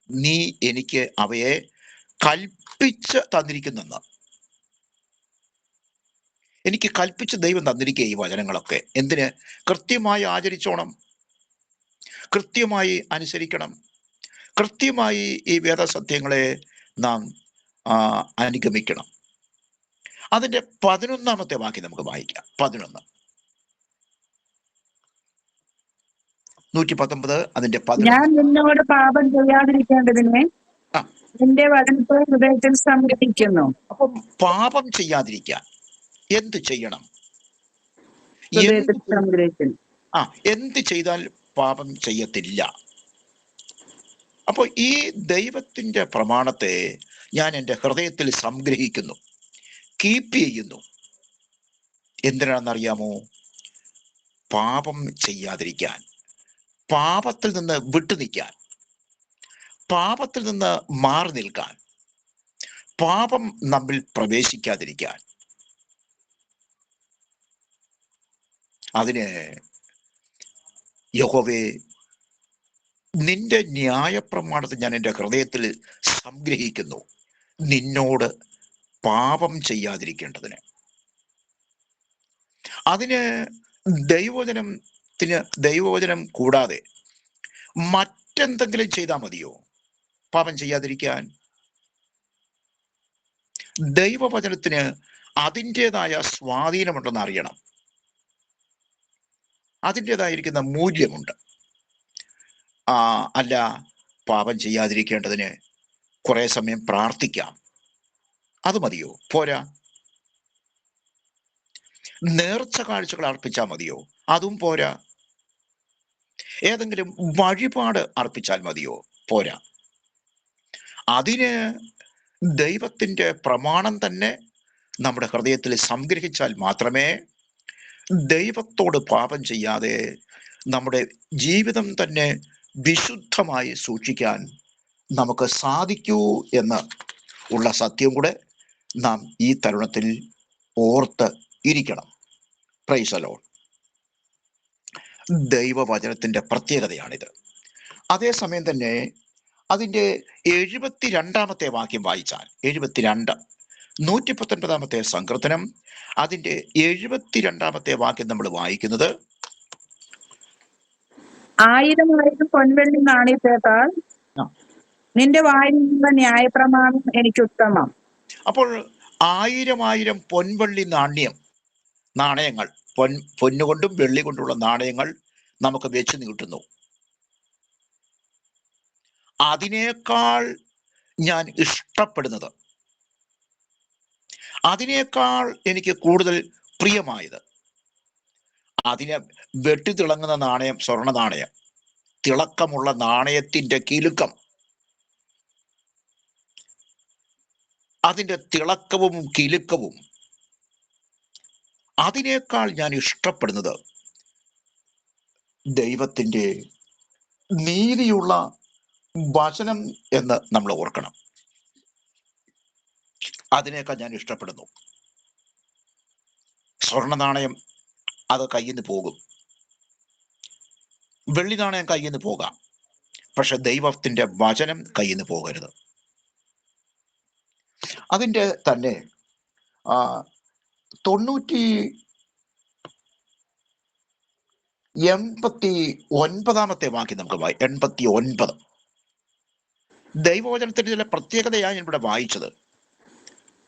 നീ എനിക്ക് അവയെ കൽപ്പിച്ച് തന്നിരിക്കുന്നെന്ന്. എനിക്ക് കൽപ്പിച്ച് ദൈവം തന്നിരിക്കുക ഈ വചനങ്ങളൊക്കെ. എന്തിന്? കൃത്യമായി ആചരിച്ചോണം, കൃത്യമായി അനുസരിക്കണം, കൃത്യമായി ഈ വേദസത്യങ്ങളെ നാം അനുഗമിക്കണം. അതിന്റെ 11-ാമത്തെ വാക്യം നമുക്ക് വായിക്കാം. 11, 119 അതിന്റെ 11. ഞാൻ നിന്നോട് പാപം ചെയ്യാതിരിക്കേണ്ടതിന് നിന്റെ വചനത്തെ ഹൃദയത്തിൽ സംഗ്രഹിക്കുന്നു. അപ്പം പാപം ചെയ്യാതിരിക്കാൻ എന്ത് ചെയ്യണം? എന്ത് ചെയ്താൽ പാപം ചെയ്യത്തില്ല. അപ്പോൾ ഈ ദൈവത്തിൻ്റെ പ്രമാണത്തെ ഞാൻ എൻ്റെ ഹൃദയത്തിൽ സംഗ്രഹിക്കുന്നു, കീപ്പ് ചെയ്യുന്നു. എന്തിനാണെന്നറിയാമോ? പാപം ചെയ്യാതിരിക്കാൻ, പാപത്തിൽ നിന്ന് വിട്ടുനിൽക്കാൻ, പാപത്തിൽ നിന്ന് മാറി നിൽക്കാൻ, പാപം നമ്മിൽ പ്രവേശിക്കാതിരിക്കാൻ. അതിന് യഹോവേ, നിന്റെ ന്യായപ്രമാണത്തെ ഞാൻ എൻ്റെ ഹൃദയത്തിൽ സംഗ്രഹിക്കുന്നു, നിന്നോട് പാപം ചെയ്യാതിരിക്കേണ്ടതിന്. അതിന് ദൈവവചനം കൂടാതെ മറ്റെന്തെങ്കിലും ചെയ്താൽ മതിയോ പാപം ചെയ്യാതിരിക്കാൻ? ദൈവവചനത്തിന് അതിൻ്റെതായ സ്വാധീനമുണ്ടെന്ന് അറിയണം, അതിൻ്റെതായിരിക്കുന്ന മൂല്യമുണ്ട്. അല്ല, പാപം ചെയ്യാതിരിക്കേണ്ടതിന് കുറെ സമയം പ്രാർത്ഥിക്കാം, അത് മതിയോ? പോരാ. നേർച്ച കാഴ്ചകൾ അർപ്പിച്ചാൽ മതിയോ? അതും പോരാ. ഏതെങ്കിലും വഴിപാട് അർപ്പിച്ചാൽ മതിയോ? പോരാ. അതിന് ദൈവത്തിൻ്റെ പ്രമാണം തന്നെ നമ്മുടെ ഹൃദയത്തിൽ സംഗ്രഹിച്ചാൽ മാത്രമേ ദൈവത്തോട് പാപം ചെയ്യാതെ നമ്മുടെ ജീവിതം തന്നെ വിശുദ്ധമായി സൂക്ഷിക്കാൻ നമുക്ക് സാധിക്കൂ എന്ന് ഉള്ള സത്യം കൂടെ നാം ഈ തരുണത്തിൽ ഓർത്ത് ഇരിക്കണം. Praise the Lord. ദൈവവചനത്തിൻ്റെ പ്രത്യേകതയാണിത്. അതേസമയം തന്നെ അതിൻ്റെ 72 വാക്യം വായിച്ചാൽ, 72 119 സങ്കീർത്തനം അതിൻ്റെ 72 വാക്യം നമ്മൾ വായിക്കുന്നത്, 1000 പൊൻവെള്ളി നാണയത്തേക്കാൾ നിന്റെ വായിൽ നിന്നുള്ള ന്യായപ്രമാണം എനിക്ക് ഉത്തമം. അപ്പോൾ 1000 പൊൻവെള്ളി നാണയങ്ങൾ, പൊന്നുകൊണ്ടും വെള്ളി കൊണ്ടുള്ള നാണയങ്ങൾ നമുക്ക് വെച്ച് നീട്ടുന്നു. അതിനേക്കാൾ ഞാൻ ഇഷ്ടപ്പെടുന്നത്, അതിനേക്കാൾ എനിക്ക് കൂടുതൽ പ്രിയമായത്, അതിനെ വെട്ടിത്തിളങ്ങുന്ന നാണയം, സ്വർണ്ണ നാണയം, തിളക്കമുള്ള നാണയത്തിൻ്റെ കിലുക്കം, അതിൻ്റെ തിളക്കവും കിലുക്കവും, അതിനേക്കാൾ ഞാൻ ഇഷ്ടപ്പെടുന്നത് ദൈവത്തിൻ്റെ നീതിയുള്ള വചനം എന്ന് നമ്മൾ ഓർക്കണം. അതിനേക്കാൾ ഞാൻ ഇഷ്ടപ്പെടുന്നു. സ്വർണ്ണ നാണയം അത് കയ്യിൽ നിന്ന് പോകും, വെള്ളി നാണയം കയ്യിൽ നിന്ന് പോകാം, പക്ഷെ ദൈവത്തിൻ്റെ വചനം കയ്യിൽ നിന്ന് പോകരുത്. അതിൻ്റെ തന്നെ 89 വാക്യം നമുക്ക് 89 ദൈവവചനത്തിന്റെ ചില പ്രത്യേകതയാണ് ഞാൻ ഇവിടെ വായിച്ചത്.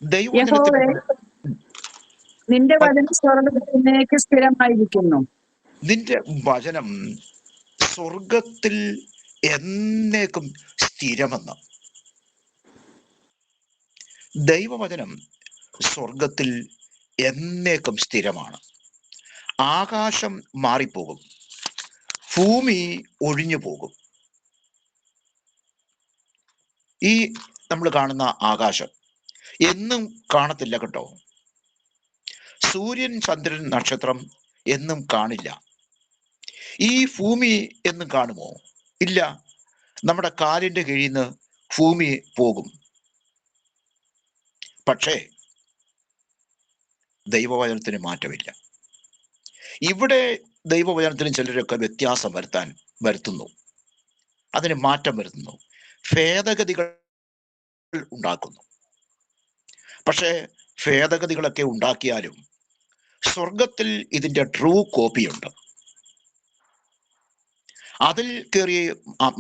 ദൈവവചനത്തിന് നിന്റെ വചനം സ്വർഗ്ഗത്തിൽ സ്ഥിരമായിരിക്കുന്നു. നിന്റെ വചനം സ്വർഗത്തിൽ എന്നേക്കും സ്ഥിരമെന്ന്. ദൈവവചനം സ്വർഗത്തിൽ എന്നേക്കും സ്ഥിരമാണ്. ആകാശം മാറിപ്പോകും, ഭൂമി ഒഴിഞ്ഞു പോകും. ഈ നമ്മൾ കാണുന്ന ആകാശം എന്നും കാണത്തില്ല കേട്ടോ. സൂര്യൻ, ചന്ദ്രൻ, നക്ഷത്രം എന്നും കാണില്ല. ഈ ഭൂമി എന്നും കാണുമോ? ഇല്ല. നമ്മുടെ കാലിന്റെ കീഴിൽ നിന്ന് ഭൂമി പോകും. പക്ഷേ ദൈവവചനത്തിന് മാറ്റമില്ല. ഇവിടെ ദൈവവചനത്തിന് ചിലരൊക്കെ വ്യത്യാസം വരുത്തുന്നു, അതിന് മാറ്റം വരുത്തുന്നു, ഭേദഗതികൾ ഉണ്ടാക്കുന്നു. പക്ഷേ ഭേദഗതികളൊക്കെ ഉണ്ടാക്കിയാലും സ്വർഗത്തിൽ ഇതിൻ്റെ ട്രൂ കോപ്പിയുണ്ട്. അതിൽ കയറി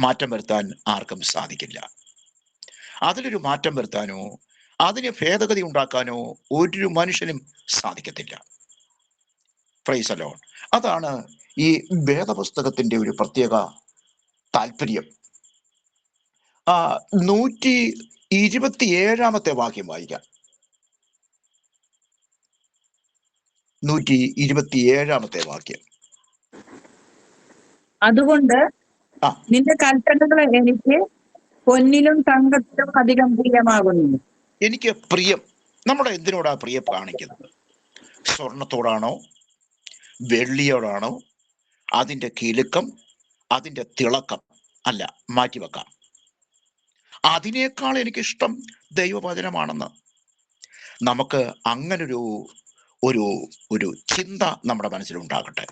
മാറ്റം വരുത്താൻ ആർക്കും സാധിക്കില്ല. അതിലൊരു മാറ്റം വരുത്താനോ അതിന് ഭേദഗതി ഉണ്ടാക്കാനോ ഒരു മനുഷ്യനും സാധിക്കത്തില്ല. Price the Lord. അതാണ് ഈ വേദപുസ്തകത്തിന്റെ ഒരു പ്രത്യേക താല്പര്യം. 127 വാക്യം വായിക്കാം. 127 വാക്യം. അതുകൊണ്ട് ആ നിന്റെ കൽപ്പനകൾ എനിക്ക് പൊന്നിലും തങ്കത്തിലും അധികം പ്രിയമാകുന്നു. എനിക്ക് പ്രിയം. നമ്മുടെ എന്തിനോടാ പ്രിയം കാണിക്കുന്നത്? സ്വർണത്തോടാണോ, വെള്ളിയോടാണോ, അതിൻ്റെ കിലുക്കം, അതിൻ്റെ തിളക്കം? അല്ല, മാറ്റിവെക്കാം. അതിനേക്കാൾ എനിക്കിഷ്ടം ദൈവവചനമാണെന്ന് നമുക്ക് അങ്ങനൊരു ഒരു ഒരു ചിന്ത നമ്മുടെ മനസ്സിലുണ്ടാകട്ടെ.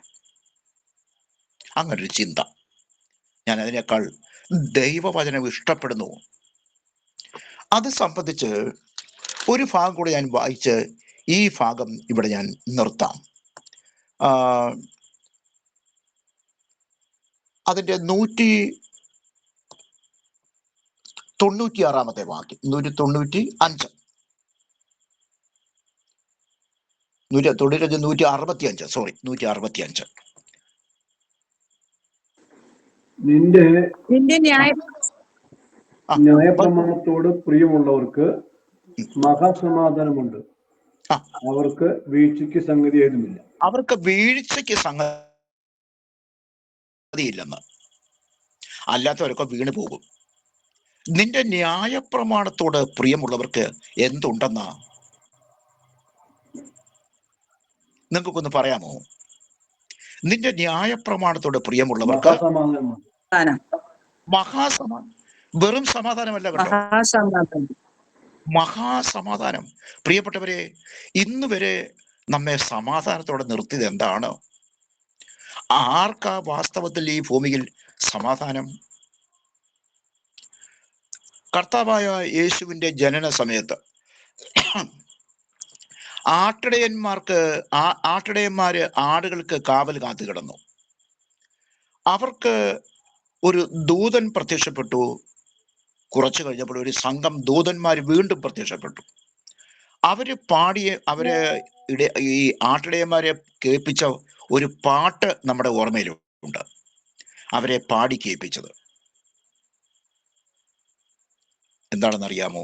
അങ്ങനൊരു ചിന്ത, ഞാൻ അതിനേക്കാൾ ദൈവവചനം ഇഷ്ടപ്പെടുന്നു. അത് സംബന്ധിച്ച് ഒരു ഭാഗം കൂടെ ഞാൻ വായിച്ച് ഈ ഭാഗം ഇവിടെ ഞാൻ നിർത്താം. അതിൻ്റെ 196 വാക്യം, 195, 165, സോറി, 165. നിന്റെ നിന്റെ ന്യായപ്രമാണത്തോട് പ്രിയമുള്ളവർക്ക് മഹാസമാധാനമുണ്ട്. ആ, അവർക്ക് വീഴ്ചയ്ക്ക് സംഗതി ഏതുമില്ല. അവർക്ക് വീഴ്ചയ്ക്ക് സംഗതിയില്ലെന്ന്. അല്ലാത്തവരൊക്കെ വീണു പോകും. നിന്റെ ന്യായപ്രമാണത്തോട് പ്രിയമുള്ളവർക്ക് എന്തുണ്ടെന്നാ നിങ്ങൾക്കൊന്ന് പറയാമോ? നിന്റെ ന്യായപ്രമാണത്തോട് പ്രിയമുള്ളവർക്ക് മഹാസമാധാനം. വെറും സമാധാനമല്ല കേട്ടോ, മഹാസമാധാനം. പ്രിയപ്പെട്ടവരെ, ഇന്ന് വരെ നമ്മെ സമാധാനത്തോടെ നിർത്തിയത് എന്താണ്? ആർക്കാ വാസ്തവത്തിൽ ഈ ഭൂമിയിൽ സമാധാനം? കർത്താവായ യേശുവിൻ്റെ ജനന സമയത്ത് ആട്ടിടയന്മാര് ആടുകൾക്ക് കാവൽ കാത്തു കിടന്നു. അവർക്ക് ഒരു ദൂതൻ പ്രത്യക്ഷപ്പെട്ടു. കുറച്ചു കഴിഞ്ഞപ്പോൾ ഒരു സംഘം ദൂതന്മാർ വീണ്ടും പ്രത്യക്ഷപ്പെട്ടു. അവര് ഈ ആട്ടിടയന്മാരെ കേൾപ്പിച്ച ഒരു പാട്ട് നമ്മുടെ ഓർമ്മയിലുണ്ട്. അവരെ പാടി കേൾപ്പിച്ചത് എന്താണെന്നറിയാമോ?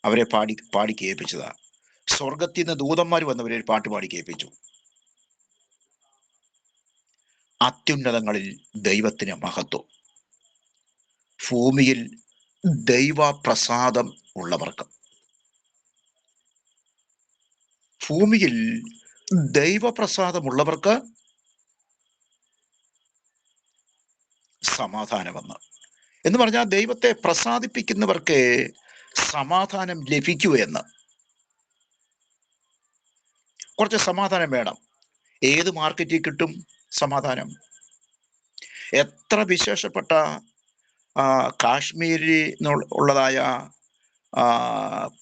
അവരെ പാടി കേൾപ്പിച്ചതാ. സ്വർഗത്തിൽ നിന്ന് ദൂതന്മാർ വന്നവരെ പാട്ട് പാടി കേൾപ്പിച്ചു. അത്യുന്നതങ്ങളിൽ ദൈവത്തിന് മഹത്വം, ഭൂമിയിൽ ദൈവപ്രസാദം ഉള്ളവർക്ക്. ഭൂമിയിൽ ദൈവപ്രസാദമുള്ളവർക്ക് സമാധാനമെന്ന് എന്ന് പറഞ്ഞാൽ ദൈവത്തെ പ്രസാദിപ്പിക്കുന്നവർക്ക് സമാധാനം ലഭിക്കൂ എന്ന്. കുറച്ച് സമാധാനം വേണം. ഏത് മാർക്കറ്റിൽ കിട്ടും സമാധാനം? എത്ര വിശേഷപ്പെട്ട കാശ്മീരിൽ ഉള്ളതായ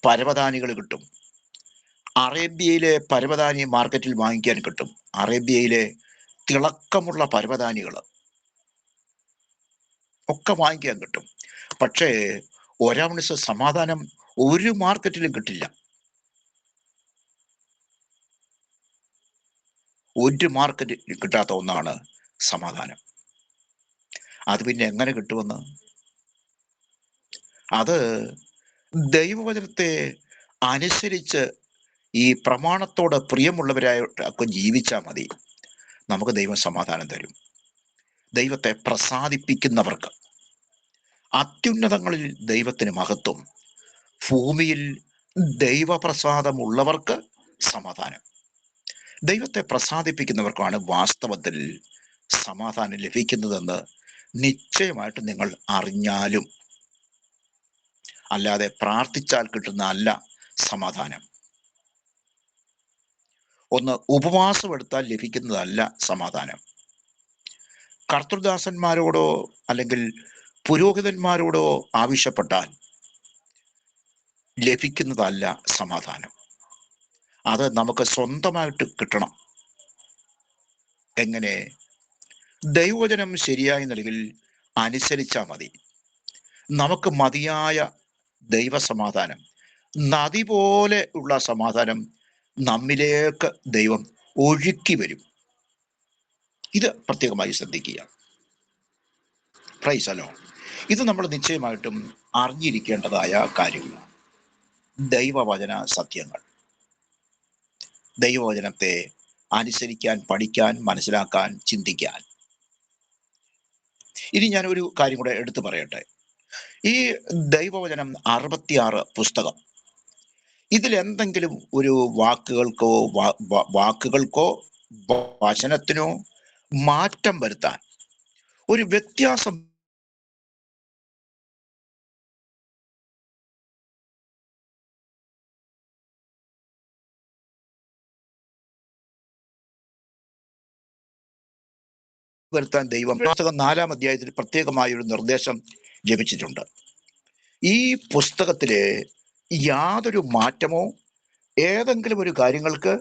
പരവതാനികൾ കിട്ടും. അറേബ്യയിലെ പരവതാനി മാർക്കറ്റിൽ വാങ്ങിക്കാൻ കിട്ടും. അറേബ്യയിലെ തിളക്കമുള്ള പരവതാനികൾ ഒക്കെ വാങ്ങിക്കാൻ കിട്ടും. പക്ഷേ ഒരൗൺസ് സമാധാനം ഒരു മാർക്കറ്റിലും കിട്ടില്ല. ഒരു മാർക്കറ്റ് കിട്ടാത്ത ഒന്നാണ് സമാധാനം. അത് പിന്നെ എങ്ങനെ കിട്ടുമെന്ന്? അത് ദൈവവചനത്തെ അനുസരിച്ച് ഈ പ്രമാണത്തോട് പ്രിയമുള്ളവരായിട്ടൊക്കെ ജീവിച്ചാൽ മതി. നമുക്ക് ദൈവം സമാധാനം തരും. ദൈവത്തെ പ്രസാദിപ്പിക്കുന്നവർക്ക്, അത്യുന്നതങ്ങളിൽ ദൈവത്തിന് മഹത്വം, ഭൂമിയിൽ ദൈവപ്രസാദമുള്ളവർക്ക് സമാധാനം. ദൈവത്തെ പ്രസാദിപ്പിക്കുന്നവർക്കാണ് വാസ്തവത്തിൽ സമാധാനം ലഭിക്കുന്നതെന്ന് നിശ്ചയമായിട്ട് നിങ്ങൾ അറിഞ്ഞാലും. അല്ലാതെ പ്രാർത്ഥിച്ചാൽ കിട്ടുന്ന അല്ല സമാധാനം. ഒന്ന് ഉപവാസം എടുത്താൽ ലഭിക്കുന്നതല്ല സമാധാനം. കർത്തൃദാസന്മാരോടോ അല്ലെങ്കിൽ പുരോഹിതന്മാരോടോ ആവശ്യപ്പെട്ടാൽ ലഭിക്കുന്നതല്ല സമാധാനം. അത് നമുക്ക് സ്വന്തമായിട്ട് കിട്ടണം. എങ്ങനെ? ദൈവവചനം ശരിയായ നിലയിൽ അനുസരിച്ചാൽ മതി. നമുക്ക് മതിയായ ദൈവസമാധാനം, നദി പോലെ ഉള്ള സമാധാനം നമ്മിലേക്ക് ദൈവം ഒഴുക്കി വരും. ഇത് പ്രത്യേകമായി ശ്രദ്ധിക്കുക. Price the Lord. ഇത് നമ്മൾ നിശ്ചയമായിട്ടും അറിഞ്ഞിരിക്കേണ്ടതായ കാര്യങ്ങളാണ്. ദൈവവചന സത്യങ്ങൾ, ദൈവവചനത്തെ അനുസരിക്കാൻ, പഠിക്കാൻ, മനസ്സിലാക്കാൻ, ചിന്തിക്കാൻ ഇനി ഞാൻ ഒരു കാര്യം കൂടെ എടുത്തു പറയട്ടെ. ഈ ദൈവവചനം 66 പുസ്തകം, ഇതിൽ എന്തെങ്കിലും ഒരു വാക്കുകൾക്കോ വചനത്തിനോ മാറ്റം വരുത്താൻ, ഒരു വ്യത്യാസം വരുത്താൻ ദൈവം പുസ്തകം 4-ാം അധ്യായത്തിൽ പ്രത്യേകമായ ഒരു നിർദ്ദേശം ലഭിച്ചിട്ടുണ്ട്. ഈ പുസ്തകത്തിലെ യാതൊരു മാറ്റമോ ഏതെങ്കിലും ഒരു കാര്യങ്ങൾക്ക്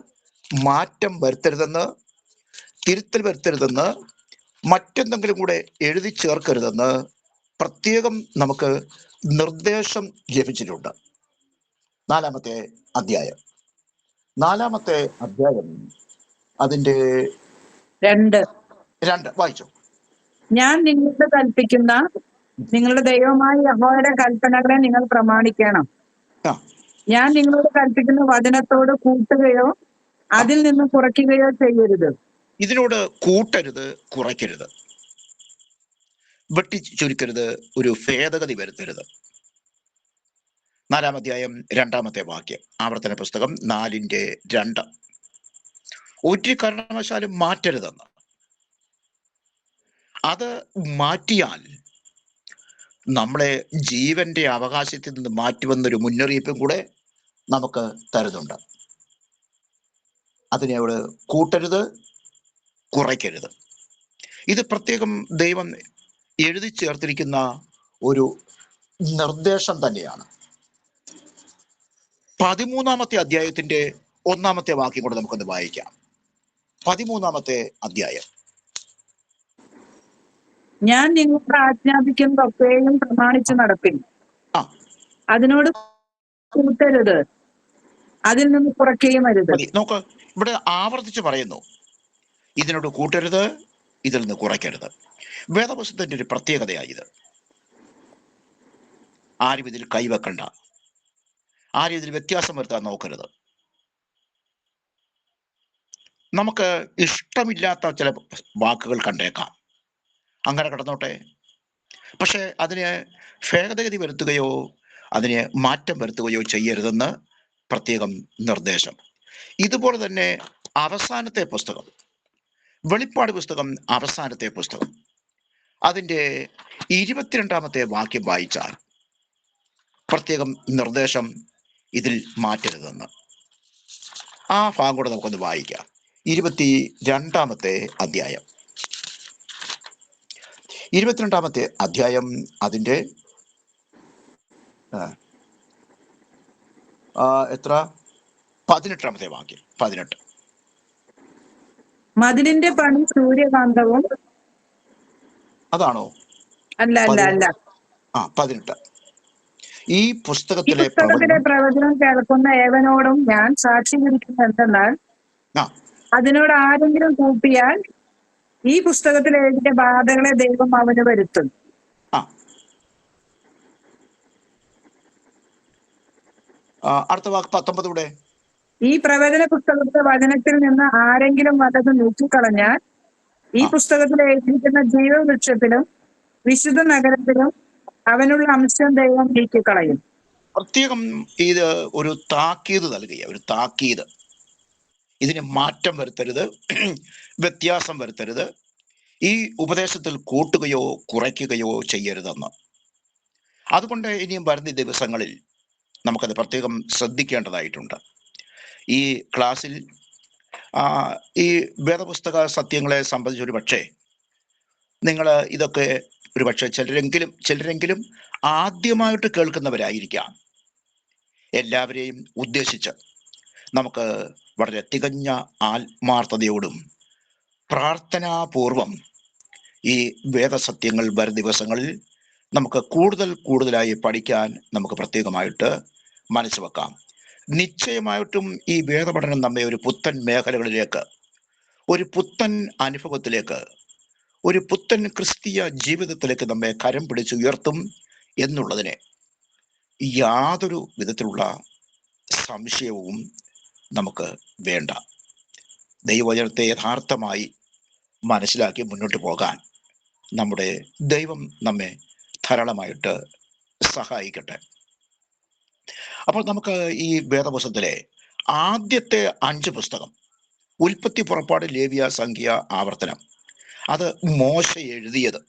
മാറ്റം വരുത്തരുതെന്ന്, തിരുത്തൽ വരുത്തരുതെന്ന്, മറ്റെന്തെങ്കിലും കൂടെ എഴുതി ചേർക്കരുതെന്ന് പ്രത്യേകം നമുക്ക് നിർദ്ദേശം ലഭിച്ചിട്ടുണ്ട്. 4-ാമത്തെ അധ്യായം അതിന്റെ 2 വായിച്ചു. ഞാൻ നിങ്ങളോട് കൽപ്പിക്കുന്ന നിങ്ങളുടെ ദൈവമായ യഹോവയുടെ കൽപ്പനകളെ നിങ്ങൾ പ്രമാണിക്കണം. ആ. ഞാൻ നിങ്ങളോട് കൽപ്പിക്കുന്ന വചനത്തോട് കൂട്ടുകയോ അതിൽ നിന്ന് കുറയ്ക്കുകയോ ചെയ്യരുത്. ഇതിനോട് കൂട്ടരുത്, കുറയ്ക്കരുത്, വെട്ടി ചുരുക്കരുത്, ഒരു ഭേദഗതി വരുത്തരുത്. 4-ാം അധ്യായം 2-ാമത്തെ വാക്യം, ആവർത്തന പുസ്തകം 4:2. ഒരു കാരണവശാലും മാറ്റരുതെന്ന്. അത് മാറ്റിയാൽ നമ്മളെ ജീവന്റെ അവകാശത്തിൽ നിന്ന് മാറ്റുമെന്നൊരു മുന്നറിയിപ്പും കൂടെ നമുക്ക് തരുന്നുണ്ട്. അതിനോട് കൂട്ടരുത്, കുറയ്ക്കരുത്. ഇത് പ്രത്യേകം ദൈവം എഴുതി ചേർത്തിരിക്കുന്ന ഒരു നിർദ്ദേശം തന്നെയാണ്. 13-ാമത്തെ അധ്യായത്തിന്റെ 1-ാമത്തെ വാക്യം കൂടെ നമുക്കൊന്ന് വായിക്കാം. 13-ാമത്തെ അധ്യായം. ഞാൻ നിങ്ങളോട് ആജ്ഞാപിക്കുന്നതൊക്കെയും പ്രമാണിച്ചു നടപ്പിൻ. ആ. അതിനോട് കൂട്ടരുത്, അതിൽ നിന്ന് കുറയ്ക്കുകയും അരുത്. നോക്ക്, ഇവിടെ ആവർത്തിച്ച് പറയുന്നു, ഇതിനോട് കൂട്ടരുത്, ഇതിൽ നിന്ന് കുറയ്ക്കരുത്. വേദപുസ്തകത്തിന്റെ ഒരു പ്രത്യേകതയായത്, ആരും ഇതിൽ കൈവെക്കണ്ട, ആരും ഇതിൽ വ്യത്യാസം വരുത്താൻ നോക്കരുത്. നമുക്ക് ഇഷ്ടമില്ലാത്ത ചില വാക്കുകൾ കണ്ടേക്കാം, അങ്ങനെ കിടന്നോട്ടെ. പക്ഷെ അതിന് ഭേദഗതി വരുത്തുകയോ അതിന് മാറ്റം വരുത്തുകയോ ചെയ്യരുതെന്ന് പ്രത്യേകം നിർദ്ദേശം. ഇതുപോലെ തന്നെ അവസാനത്തെ പുസ്തകം, വെളിപ്പാട് പുസ്തകം, അവസാനത്തെ പുസ്തകം, അതിൻ്റെ 22-ാമത്തെ വാക്യം വായിച്ചാൽ പ്രത്യേകം നിർദ്ദേശം, ഇതിൽ മാറ്റരുതെന്ന്. ആ ഭാഗം കൂടെ നമുക്കൊന്ന് വായിക്കാം. 22-ാമത്തെ അധ്യായം. 22-ാമത്തെ അധ്യായം അതിൻ്റെ എത്ര? 18-ാമത്തെ വാക്യം. 18. മതിലിന്റെ പണി സൂര്യകാന്തവും. അതാണോ? അല്ല. 18. ഈ പുസ്തകത്തിലെ പ്രവചനം കേൾക്കുന്ന ഏവനോടും ഞാൻ സാക്ഷീകരിക്കുന്നു എന്തെന്നാൽ, അതിനോട് ആരെങ്കിലും കൂട്ടിയാൽ ഈ പുസ്തകത്തിൽ എഴുതിയ ബാധകളെ ദൈവം അവന് വരുത്തും. അടുത്ത വാക്ക് 19. ഈ പ്രവചന പുസ്തകത്തിലെ വചനത്തിൽ നിന്ന് ആരെങ്കിലും വല്ലതും നീക്കിക്കളഞ്ഞാൽ ഈ പുസ്തകത്തിൽ എഴുതിയിരിക്കുന്ന ജീവവൃക്ഷത്തിലും വിശുദ്ധ നഗരത്തിലും അവനുള്ള അംശം ദൈവം നീക്കിക്കളയും. പ്രത്യേകം ഇത് ഒരു താക്കീത് നൽകുക, ഒരു താക്കീത്. ഇതിന് മാറ്റം വരുത്തരുത്, വ്യത്യാസം വരുത്തരുത്, ഈ ഉപദേശത്തിൽ കൂട്ടുകയോ കുറയ്ക്കുകയോ ചെയ്യരുതെന്ന്. അതുകൊണ്ട് ഇനിയും വരുന്ന ദിവസങ്ങളിൽ നമുക്കത് പ്രത്യേകം ശ്രദ്ധിക്കേണ്ടതായിട്ടുണ്ട്. ഈ ക്ലാസ്സിൽ ഈ വേദപുസ്തക സത്യങ്ങളെ സംബന്ധിച്ച് ഒരു പക്ഷേ നിങ്ങൾ ഇതൊക്കെ ഒരു പക്ഷേ ചിലരെങ്കിലും ആദ്യമായിട്ട് കേൾക്കുന്നവരായിരിക്കാം. എല്ലാവരെയും ഉദ്ദേശിച്ച് നമുക്ക് വളരെ തികഞ്ഞ ആത്മാർത്ഥതയോടും പ്രാർത്ഥനാപൂർവം ഈ വേദസത്യങ്ങൾ വരും ദിവസങ്ങളിൽ നമുക്ക് കൂടുതലായി പഠിക്കാൻ നമുക്ക് പ്രത്യേകമായിട്ട് മനസ്സ് വെക്കാം. നിശ്ചയമായിട്ടും ഈ വേദപഠനം നമ്മെ ഒരു പുത്തൻ മേഖലകളിലേക്ക്, ഒരു പുത്തൻ അനുഭവത്തിലേക്ക്, ഒരു പുത്തൻ ക്രിസ്തീയ ജീവിതത്തിലേക്ക് നമ്മെ കരം പിടിച്ച് ഉയർത്തും എന്നുള്ളതിന് യാതൊരു വിധത്തിലുള്ള സംശയവും നമുക്ക് വേണ്ട. ദൈവവചനത്തെ യഥാർത്ഥമായി മനസ്സിലാക്കി മുന്നോട്ട് പോകാൻ നമ്മുടെ ദൈവം നമ്മെ ധാരാളമായിട്ട് സഹായിക്കട്ടെ. അപ്പോൾ നമുക്ക് ഈ വേദപുസ്തകത്തിലെ ആദ്യത്തെ 5 പുസ്തകം, ഉൽപ്പത്തി, പുറപ്പാട്, ലേവ്യ, സംഖ്യ, ആവർത്തനം, അത് മോശ എഴുതിയത്.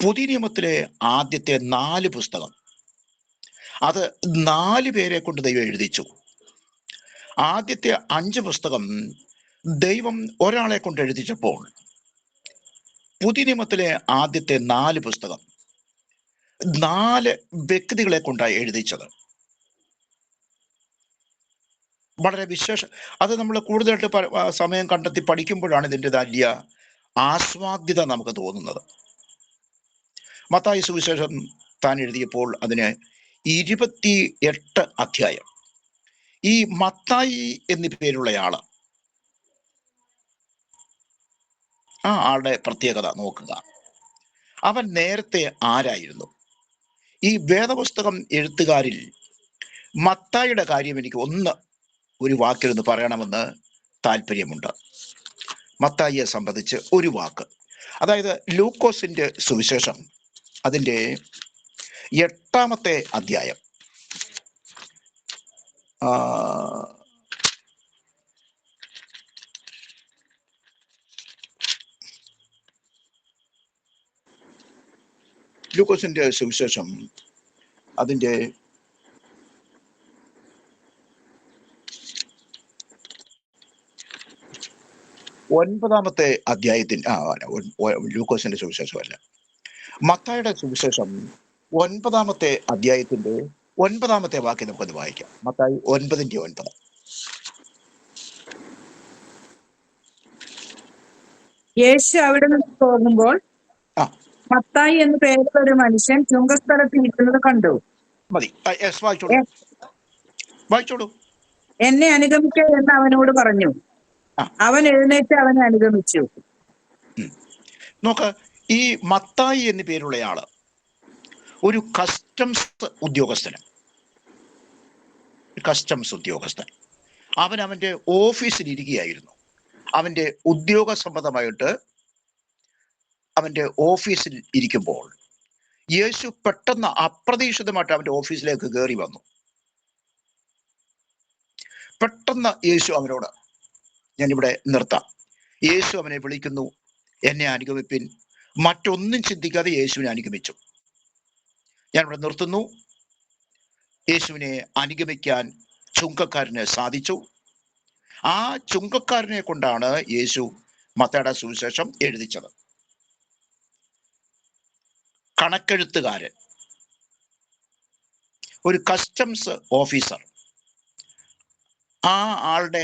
പുതിയ നിയമത്തിലെ ആദ്യത്തെ 4 പുസ്തകം, അത് 4 പേരെ കൊണ്ട് ദൈവം എഴുതിച്ചു. ആദ്യത്തെ 5 പുസ്തകം ദൈവം ഒരാളെ കൊണ്ട് എഴുതിച്ചപ്പോൾ പുതിയ നിയമത്തിലെ ആദ്യത്തെ 4 പുസ്തകം 4 വ്യക്തികളെ കൊണ്ടാണ് എഴുതിച്ചത്. വളരെ അത് നമ്മൾ കൂടുതലായിട്ട് സമയം കണ്ടെത്തി പഠിക്കുമ്പോഴാണ് ഇതിൻ്റെ വലിയ ആസ്വാദ്യത നമുക്ക് തോന്നുന്നത്. മത്തായി സുവിശേഷം താൻ എഴുതിയപ്പോൾ അതിന് 28 അധ്യായം. ഈ മത്തായി എന്ന പേരുള്ളയാള്, ആ ആളുടെ പ്രത്യേകത നോക്കുക. അവൻ നേരത്തെ ആരായിരുന്നു? ഈ വേദപുസ്തകം എഴുത്തുകാരിൽ മത്തായിയുടെ കാര്യം എനിക്ക് ഒരു വാക്കിലൊന്ന് പറയണമെന്ന് താല്പര്യമുണ്ട്. മത്തായിയെ സംബന്ധിച്ച് ഒരു വാക്ക്. അതായത് ലൂക്കോസിന്റെ സുവിശേഷം അതിൻ്റെ 8-ാമത്തെ അധ്യായം, ലൂക്കോസിന്റെ സുവിശേഷം അതിൻ്റെ 9-ാമത്തെ അധ്യായത്തിൽ, ലൂക്കോസിന്റെ സുവിശേഷമല്ല, മത്തായിയുടെ സുവിശേഷം 9-ാമത്തെ അധ്യായത്തിന്റെ 9-ാമത്തെ വാക്യം നമുക്കത് വായിക്കാം. മത്തായി 9:9. യേശു അവിടെ നിന്ന് പോകുമ്പോൾ മത്തായി എന്ന് പേരുള്ള ഒരു മനുഷ്യൻ ചുങ്കസ്ഥലത്ത് ഇരിക്കുന്നത് കണ്ടു. മതി, വായിച്ചോളൂ. എന്നെ അനുഗമിക്ക എന്ന് അവനോട് പറഞ്ഞു. അവൻ എഴുന്നേറ്റ് അവനെ അനുഗമിച്ചു. നോക്ക്, ഈ മത്തായി എന്ന പേരുള്ളയാള് ഒരു കസ്റ്റംസ് ഉദ്യോഗസ്ഥൻ. അവൻ അവന്റെ ഓഫീസിൽ ഇരിക്കുകയായിരുന്നു. അവന്റെ ഉദ്യോഗ സംബന്ധമായിട്ട് അവന്റെ ഓഫീസിൽ ഇരിക്കുമ്പോൾ യേശു പെട്ടെന്ന് അപ്രതീക്ഷിതമായിട്ട് അവന്റെ ഓഫീസിലേക്ക് കയറി വന്നു. പെട്ടെന്ന് യേശു അവനോട്, ഞാനിവിടെ നിർത്താം. യേശു അവനെ വിളിക്കുന്നു, എന്നെ അനുഗമിപ്പിൻ. മറ്റൊന്നും ചിന്തിക്കാതെ യേശുവിനെ അനുഗമിച്ചു. ഞാനിവിടെ നിർത്തുന്നു. യേശുവിനെ അനുഗമിക്കാൻ ചുങ്കക്കാരന് സാധിച്ചു. ആ ചുങ്കക്കാരനെ കൊണ്ടാണ് യേശു മത്തായിയുടെ സുവിശേഷം എഴുതിച്ചത്. കണക്കെഴുത്തുകാരൻ, ഒരു കസ്റ്റംസ് ഓഫീസർ, ആ ആളുടെ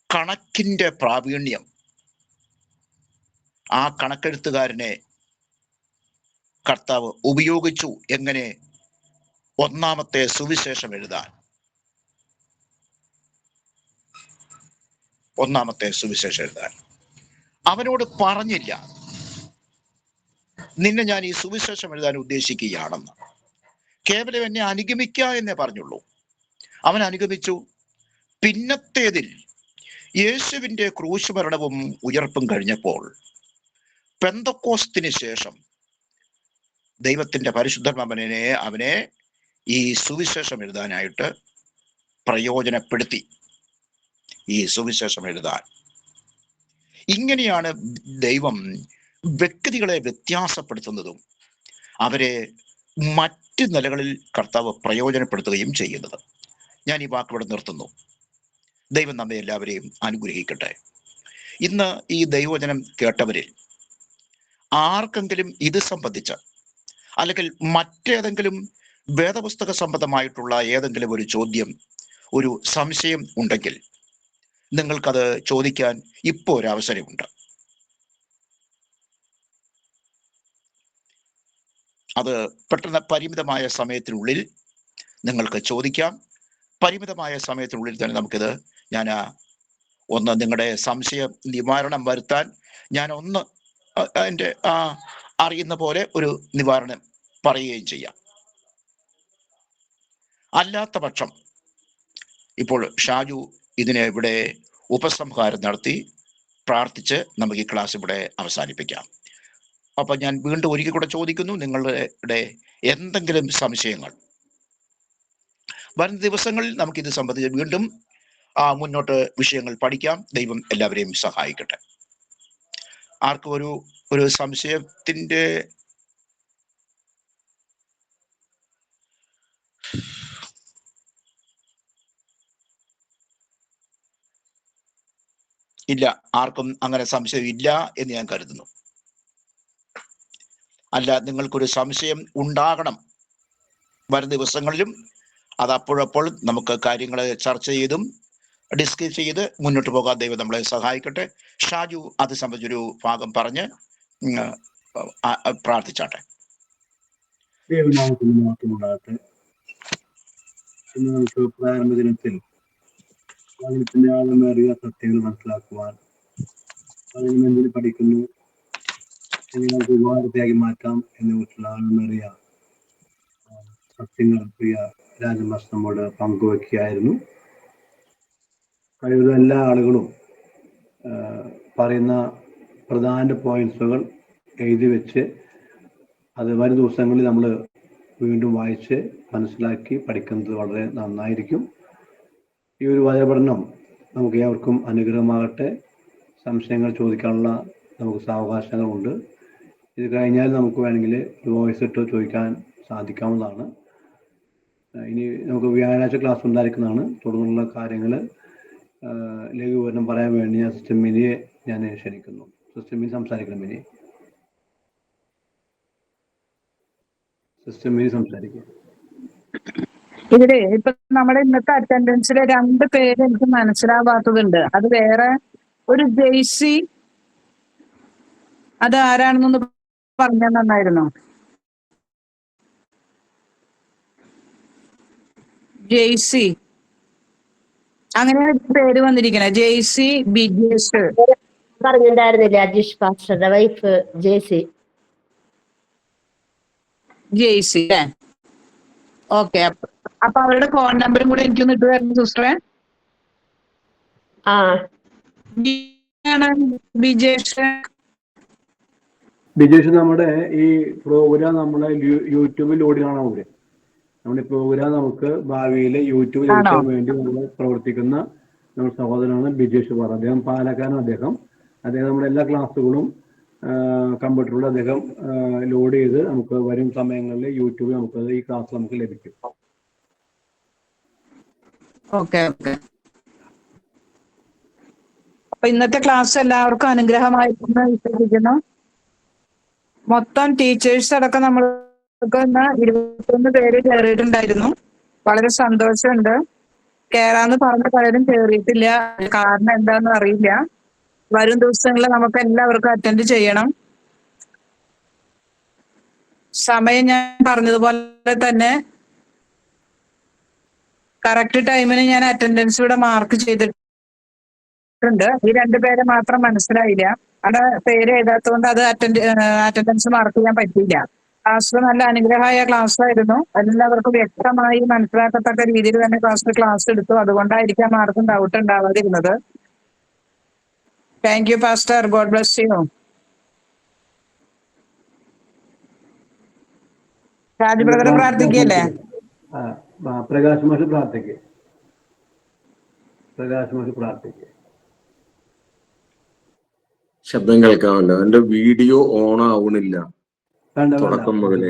കണക്കിന്റെ പ്രാവീണ്യം ആ കണക്കെഴുത്തുകാരനെ കർത്താവ് ഉപയോഗിച്ചു. എങ്ങനെ? ഒന്നാമത്തെ സുവിശേഷം എഴുതാൻ. അവനോട് പറഞ്ഞില്ല, നിന്നെ ഞാൻ ഈ സുവിശേഷം എഴുതാൻ ഉദ്ദേശിക്കുകയാണെന്ന്. കേവലം എന്നെ അനുഗമിക്കുക എന്നേ പറഞ്ഞുള്ളൂ. അവൻ അനുഗമിച്ചു. പിന്നത്തേതിൽ യേശുവിന്റെ ക്രൂശ് മരണവും ഉയർപ്പും കഴിഞ്ഞപ്പോൾ പെന്തക്കോസ്തിന് ശേഷം ദൈവത്തിന്റെ പരിശുദ്ധാത്മാവിനെ അവനെ ഈ സുവിശേഷം എഴുതാനായിട്ട് പ്രയോജനപ്പെടുത്തി. ഈ സുവിശേഷം എഴുതാൻ ഇങ്ങനെയാണ് ദൈവം വ്യക്തികളെ വ്യത്യാസപ്പെടുത്തുന്നതും അവരെ മറ്റ് നിലകളിൽ കർത്താവ് പ്രയോജനപ്പെടുത്തുകയും ചെയ്യുന്നത്. ഞാൻ ഈ വാക്കിവിടെ നിർത്തുന്നു. ദൈവം നമ്മെ എല്ലാവരെയും അനുഗ്രഹിക്കട്ടെ. ഇന്ന് ഈ ദൈവവചനം കേട്ടവരിൽ ആർക്കെങ്കിലും ഇത് സംബന്ധിച്ച് അല്ലെങ്കിൽ മറ്റേതെങ്കിലും വേദപുസ്തക സംബന്ധമായിട്ടുള്ള ഏതെങ്കിലും ഒരു ചോദ്യം, ഒരു സംശയം ഉണ്ടെങ്കിൽ നിങ്ങൾക്കത് ചോദിക്കാൻ ഇപ്പോൾ ഒരു അവസരമുണ്ട്. അത് പെട്ടെന്ന് പരിമിതമായ സമയത്തിനുള്ളിൽ നിങ്ങൾക്ക് ചോദിക്കാം. പരിമിതമായ സമയത്തിനുള്ളിൽ തന്നെ നമുക്കിത് നിങ്ങളുടെ സംശയ നിവാരണം വരുത്താൻ എൻ്റെ അറിയുന്ന പോലെ ഒരു നിവാരണം പറയുകയും ചെയ്യാം. അല്ലാത്ത പക്ഷം ഇപ്പോൾ ഷാജു ഇതിനെ ഇവിടെ ഉപസംഹാരം നടത്തി പ്രാർത്ഥിച്ച് നമുക്ക് ഈ ക്ലാസ് ഇവിടെ അവസാനിപ്പിക്കാം. അപ്പൊ ഞാൻ വീണ്ടും ഒരിക്കൽ കൂടെ ചോദിക്കുന്നു, നിങ്ങളുടെ എന്തെങ്കിലും സംശയങ്ങൾ വരും ദിവസങ്ങളിൽ നമുക്കിത് സംബന്ധിച്ച് വീണ്ടും മുന്നോട്ട് വിഷയങ്ങൾ പഠിക്കാം. ദൈവം എല്ലാവരെയും സഹായിക്കട്ടെ. ആർക്കും ഒരു സംശയത്തിന്റെ ഇല്ല, ആർക്കും അങ്ങനെ സംശയം ഇല്ല എന്ന് ഞാൻ കരുതുന്നു. അല്ല, നിങ്ങൾക്കൊരു സംശയം ഉണ്ടാകണം വരും ദിവസങ്ങളിലും, അത് അപ്പോഴപ്പോൾ നമുക്ക് കാര്യങ്ങൾ ചർച്ച ചെയ്തും ഡിസ്കസ് ചെയ്ത് മുന്നോട്ട് പോകാൻ ദൈവം നമ്മളെ സഹായിക്കട്ടെ. ഷാജു അത് സംബന്ധിച്ചൊരു ഭാഗം പറഞ്ഞ് പ്രാർത്ഥിച്ചാട്ടെ. നമുക്ക് പ്രാരംഭ ദിനത്തിൽ അതിന്റെ ആളെന്നറിയ സത്യങ്ങൾ മനസ്സിലാക്കുവാൻ അതിന് മുന്നിൽ പഠിക്കുന്നു, നിങ്ങൾക്ക് ഉപകാരത്തിലാക്കി മാറ്റാം എന്നുവെച്ചുള്ള ആളെന്നറിയ സത്യങ്ങൾ പ്രിയ രാജമാസ് നമ്മോട് പങ്കുവയ്ക്കുകയായിരുന്നു. കഴിവുള്ള എല്ലാ ആളുകളും പറയുന്ന പ്രധാന പോയിന്റ്സുകൾ എഴുതി വെച്ച് അത് വരും ദിവസങ്ങളിൽ നമ്മൾ വീണ്ടും വായിച്ച് മനസ്സിലാക്കി പഠിക്കുന്നത് വളരെ നന്നായിരിക്കും. ഈ ഒരു വചനപഠനം നമുക്ക് ഏവർക്കും അനുഗ്രഹമാകട്ടെ. സംശയങ്ങൾ ചോദിക്കാനുള്ള നമുക്ക് സാവകാശങ്ങളുണ്ട്. ഇത് കഴിഞ്ഞാൽ നമുക്ക് വേണമെങ്കിൽ വോയിസ് ഇട്ട് ചോദിക്കാൻ സാധിക്കാവുന്നതാണ്. ഇനി നമുക്ക് വ്യാഴാഴ്ച ക്ലാസ് ഉണ്ടായിരിക്കുന്നതാണ്. തുടർന്നുള്ള കാര്യങ്ങൾ ലഘുവിവരണം പറയാൻ വേണ്ടി ഞാൻ സിസ്റ്റർ മിനിയെ ഞാൻ ക്ഷണിക്കുന്നു. സിസ്റ്റർ മിനി സംസാരിക്കണം. സിസ്റ്റർ മിനി സംസാരിക്കുക. ഇവിടെ ഇപ്പൊ നമ്മുടെ ഇന്നത്തെ അറ്റൻഡൻസിലെ 2 പേര് എനിക്ക് മനസ്സിലാവാത്തതുണ്ട്. അത് വേറെ ഒരു ജെയ്സി, അത് ആരാണെന്നൊന്ന് പറഞ്ഞാൽ നന്നായിരുന്നു. ജെയ്സി, അങ്ങനെ പേര് വന്നിരിക്കണേ. ജെയ്സി ബിജേഷ് പറഞ്ഞിട്ടുണ്ടായിരുന്നില്ല. അജീഷ് പാസ്റ്ററുടെ വൈഫ് ജെയ്സി. ജെയ്സി അല്ലേ? ഓക്കെ. അപ്പൊ അവരുടെ ഫോൺ നമ്പറും കൂടെ എനിക്കൊന്ന് ഇട്ടുതരുന്നു സിസ്റ്ററെ. ബിജേഷ് നമ്മുടെ ഈ പ്രോഗ്രാം നമ്മളെ യൂട്യൂബിൽ ലോഡ് കാണാൻ കൂടെ. നമ്മുടെ പ്രോഗ്രാം നമുക്ക് ഭാവിയിൽ യൂട്യൂബിൽ ലഭിക്കാൻ വേണ്ടി നമ്മൾ പ്രവർത്തിക്കുന്ന നമ്മുടെ സഹോദരനാണ് ബിജേഷ് പറ. അദ്ദേഹം പാലക്കാരൻ. അദ്ദേഹം നമ്മുടെ എല്ലാ ക്ലാസ്സുകളും കമ്പ്യൂട്ടറിലൂടെ അദ്ദേഹം ലോഡ് ചെയ്ത് നമുക്ക് വരും സമയങ്ങളിൽ യൂട്യൂബിൽ നമുക്ക് ഈ ക്ലാസ് നമുക്ക് ലഭിക്കും. ഓക്കെ. അപ്പൊ ഇന്നത്തെ ക്ലാസ് എല്ലാവർക്കും അനുഗ്രഹമായിരുന്നു വിശ്വസിക്കുന്നു. മൊത്തം ടീച്ചേഴ്സ് അടക്കം നമ്മൾക്ക് 21 പേര് കയറിയിട്ടുണ്ടായിരുന്നു. വളരെ സന്തോഷമുണ്ട്. കയറാന്ന് പറഞ്ഞ പലരും കയറിയിട്ടില്ല. കാരണം എന്താണെന്ന് അറിയില്ല. വരും ദിവസങ്ങളിൽ നമുക്ക് എല്ലാവർക്കും അറ്റൻഡ് ചെയ്യണം. സമയം ഞാൻ പറഞ്ഞതുപോലെ തന്നെ കറക്റ്റ് ടൈമിന് ഞാൻ അറ്റൻഡൻസ് ഇവിടെ മാർക്ക് ചെയ്തിട്ടുണ്ട്. ഈ 2 പേരെ മാത്രം മനസ്സിലായില്ല. അവിടെ പേര് എഴുതാത്തതുകൊണ്ട് അത് അറ്റൻഡൻസ് മാർക്ക് ചെയ്യാൻ പറ്റിയില്ല. ക്ലാസ് നല്ല അനുഗ്രഹമായ ക്ലാസ് ആയിരുന്നു. എല്ലാവർക്കും വ്യക്തമായി മനസ്സിലാക്കത്തക്ക രീതിയിൽ തന്നെ ക്ലാസ് എടുത്തു. അതുകൊണ്ടായിരിക്കാം ആർക്കും ഡൗട്ട് ഉണ്ടാവാതിരുന്നത്. Thank you pastor. God bless you. Raj brother പ്രാർത്ഥിക്കല്ലേ? പ്രകാശ് മാഷ് പ്രാർത്ഥിക്കേ. ശബ്ദം കേൾക്കാമല്ലോ? എന്റെ വീഡിയോ ഓൺ ആവണില്ല തുടക്കം മുതലേ.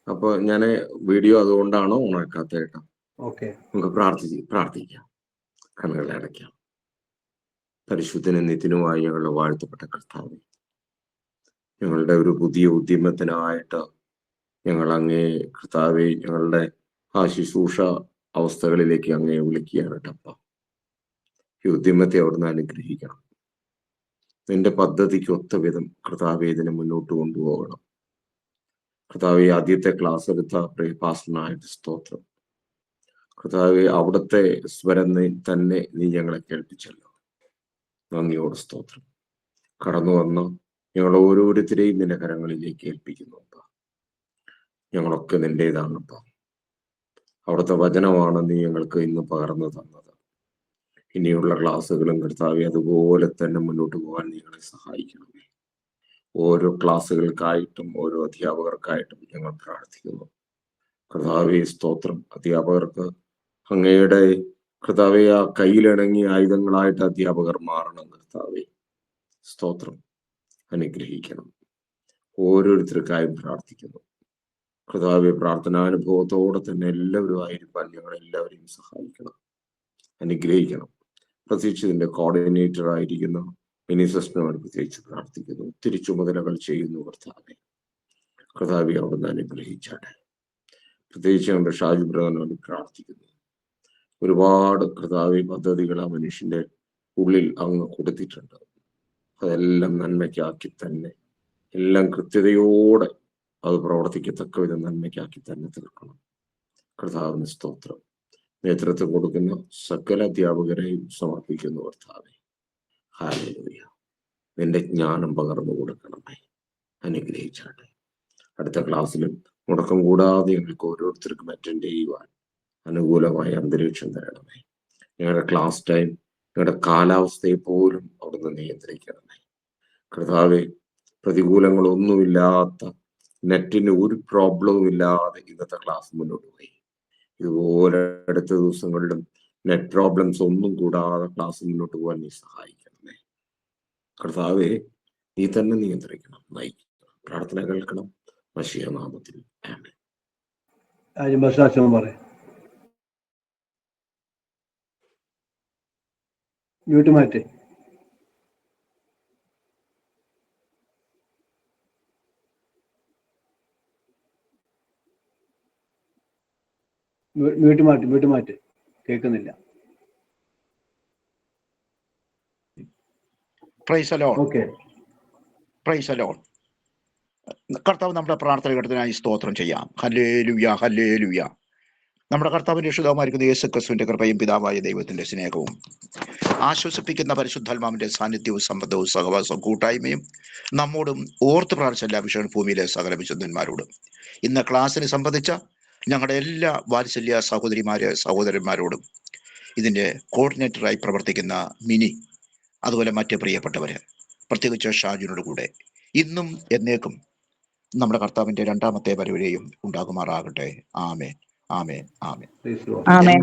അപ്പൊ ഞാന് വീഡിയോ അതുകൊണ്ടാണ് ഓൺ ആക്കാത്ത കേട്ടോ. നമുക്ക് പ്രാർത്ഥിക്കാം. കണ്ണുകളെ അടയ്ക്കാം. പരിശുദ്ധനും നിത്യനുമായി ഞങ്ങളുടെ വാഴ്ത്തപ്പെട്ട കർത്താവേ, ഞങ്ങളുടെ ഒരു പുതിയ ഉദ്യമത്തിനായിട്ട് ഞങ്ങൾ അങ്ങേ കർത്താവെ ഞങ്ങളുടെ ആ ശുശ്രൂഷ അവസ്ഥകളിലേക്ക് അങ്ങേ വിളിക്കുകയാണ് കേട്ടപ്പ. ഈ ഉദ്യമത്തെ അവിടുന്ന് അനുഗ്രഹിക്കണം. നിന്റെ പദ്ധതിക്ക് ഒത്ത വിധം കർത്താവെ ഇതിനെ മുന്നോട്ട് കൊണ്ടുപോകണം. കർത്താവെ, ആദ്യത്തെ ക്ലാസ് എടുത്ത പാസ്റ്ററിനായിട്ട് സ്തോത്രം. കർത്താവെ, അവിടുത്തെ സ്വരം തന്നെ നീ ഞങ്ങളെ കേൾപ്പിച്ചല്ലോ. നന്ദിയോട് സ്തോത്രം. കടന്നു വന്ന് ഞങ്ങൾ ഓരോരുത്തരെയും നിന്റെ കരങ്ങളിലേക്ക് ഏൽപ്പിക്കുന്നു. ഞങ്ങളൊക്കെ നിന്റേതാണപ്പ. അവിടുത്തെ വചനമാണ് നീ ഞങ്ങൾക്ക് ഇന്ന് പകർന്നു തന്നത്. ഇനിയുള്ള ക്ലാസ്സുകളും കർത്താവെ അതുപോലെ തന്നെ മുന്നോട്ട് പോകാൻ ഞങ്ങളെ സഹായിക്കണമേ. ഓരോ ക്ലാസ്സുകൾക്കായിട്ടും ഓരോ അധ്യാപകർക്കായിട്ടും ഞങ്ങൾ പ്രാർത്ഥിക്കുന്നു. കർത്താവെ സ്തോത്രം. അധ്യാപകർക്ക് അങ്ങയുടെ കർത്താവെ ആ കയ്യിലിണങ്ങിയ ആയുധങ്ങളായിട്ട് അധ്യാപകർ മാറണം. കർത്താവെ സ്തോത്രം. അനുഗ്രഹിക്കണം. ഓരോരുത്തർക്കായും പ്രാർത്ഥിക്കുന്നു. കർത്താവെ പ്രാർത്ഥനാനുഭവത്തോടെ തന്നെ എല്ലാവരും ആയിരിക്കാൻ ഞങ്ങളെല്ലാവരെയും സഹായിക്കണം, അനുഗ്രഹിക്കണം. പ്രത്യേകിച്ച് ഇതിന്റെ കോർഡിനേറ്റർ ആയിരിക്കുന്ന മിനിസിസ്റ്റിനോട് പ്രത്യേകിച്ച് പ്രാർത്ഥിക്കുന്നു. ഒത്തിരി ചുമതലകൾ ചെയ്യുന്നു കർത്താവെ. കർത്താവെ അവിടുന്ന് അനുഗ്രഹിച്ചാട്ടെ. പ്രത്യേകിച്ച് നമ്മുടെ ഷാജി ബ്രദറിനോട് പ്രാർത്ഥിക്കുന്നു. ഒരുപാട് കർത്താവെ പദ്ധതികൾ ആ മനുഷ്യന്റെ ഉള്ളിൽ അങ്ങ് കൊടുത്തിട്ടുണ്ട്. അതെല്ലാം നന്മയ്ക്കാക്കി തന്നെ, എല്ലാം കൃത്യതയോടെ അത് പ്രവർത്തിക്കത്തക്ക വിധം നന്മയ്ക്കാക്കി തന്നെ തീർക്കണം. കർത്താവിന് സ്തോത്രം. നേതൃത്വം കൊടുക്കുന്ന സകല അധ്യാപകരെയും സമർപ്പിക്കുന്നു കർത്താവെ. ഹല്ലേലൂയ. നിന്റെ ജ്ഞാനം പകർന്നു കൊടുക്കണമേ, അനുഗ്രഹിച്ചാട്ടെ. അടുത്ത ക്ലാസ്സിലും മുടക്കം കൂടാതെ ഞങ്ങൾക്ക് ഓരോരുത്തർക്കും അറ്റൻഡ് ചെയ്യുവാൻ അനുകൂലമായ അന്തരീക്ഷം തരണമേ. ഞങ്ങളുടെ ക്ലാസ് ടൈം, ഞങ്ങളുടെ കാലാവസ്ഥയെ പോലും അവിടുന്ന് നിയന്ത്രിക്കണമേ. കർത്താവെ പ്രതികൂലങ്ങളൊന്നുമില്ലാത്ത, നെറ്റിന് ഒരു പ്രോബ്ലവും ഇല്ലാതെ ഇന്നത്തെ ക്ലാസ് മുന്നോട്ട് പോയി. ഇതുപോലെ അടുത്ത ദിവസങ്ങളിലും നെറ്റ് പ്രോബ്ലംസ് ഒന്നും കൂടാതെ ക്ലാസ് മുന്നോട്ട് പോകാൻ നീ സഹായിക്കണമേ. കർത്താവെ നീ തന്നെ നിയന്ത്രിക്കണം, നയിക്കണം. പ്രാർത്ഥന കേൾക്കണം. മശീഹ നാമത്തിൽ ആമേൻ. മ്യൂട്ട് മാറ്റി. മ്യൂട്ട് മാറ്റി. കേൾക്കുന്നില്ല. Price the Lord. Okay. Price the Lord. കർത്താവ് നമ്മുടെ പ്രാർത്ഥന കേട്ടതിനായി സ്തോത്രം ചെയ്യാം. Hallelujah, hallelujah. നമ്മുടെ കർത്താവിന്റെ രക്ഷിതാവായിരിക്കുന്ന യേശു ക്രിസ്തുവിന്റെ കൃപയും പിതാവായ ദൈവത്തിന്റെ സ്നേഹവും ആശ്വസിപ്പിക്കുന്ന പരിശുദ്ധാത്മാവിന്റെ സാന്നിധ്യവും സംബന്ധവും സഹവാസവും കൂട്ടായ്മയും നമ്മോടും ഓർത്ത് പ്രാർത്ഥിച്ച എല്ലാ വിഷയം ഭൂമിയിലെ സകല വിശുദ്ധന്മാരോടും ഇന്ന് ക്ലാസ്സിന് സംബന്ധിച്ച ഞങ്ങളുടെ എല്ലാ വാത്സല്യ സഹോദരന്മാരോടും ഇതിന്റെ കോർഡിനേറ്ററായി പ്രവർത്തിക്കുന്ന മിനി, അതുപോലെ മറ്റ് പ്രിയപ്പെട്ടവര്, പ്രത്യേകിച്ച് ഷാജുനോട് കൂടെ ഇന്നും എന്നേക്കും നമ്മുടെ കർത്താവിന്റെ രണ്ടാമത്തെ വരവിലെയും ഉണ്ടാകുമാറാകട്ടെ. ആമേൻ, ആമേൻ, ആമേൻ. ആമേൻ.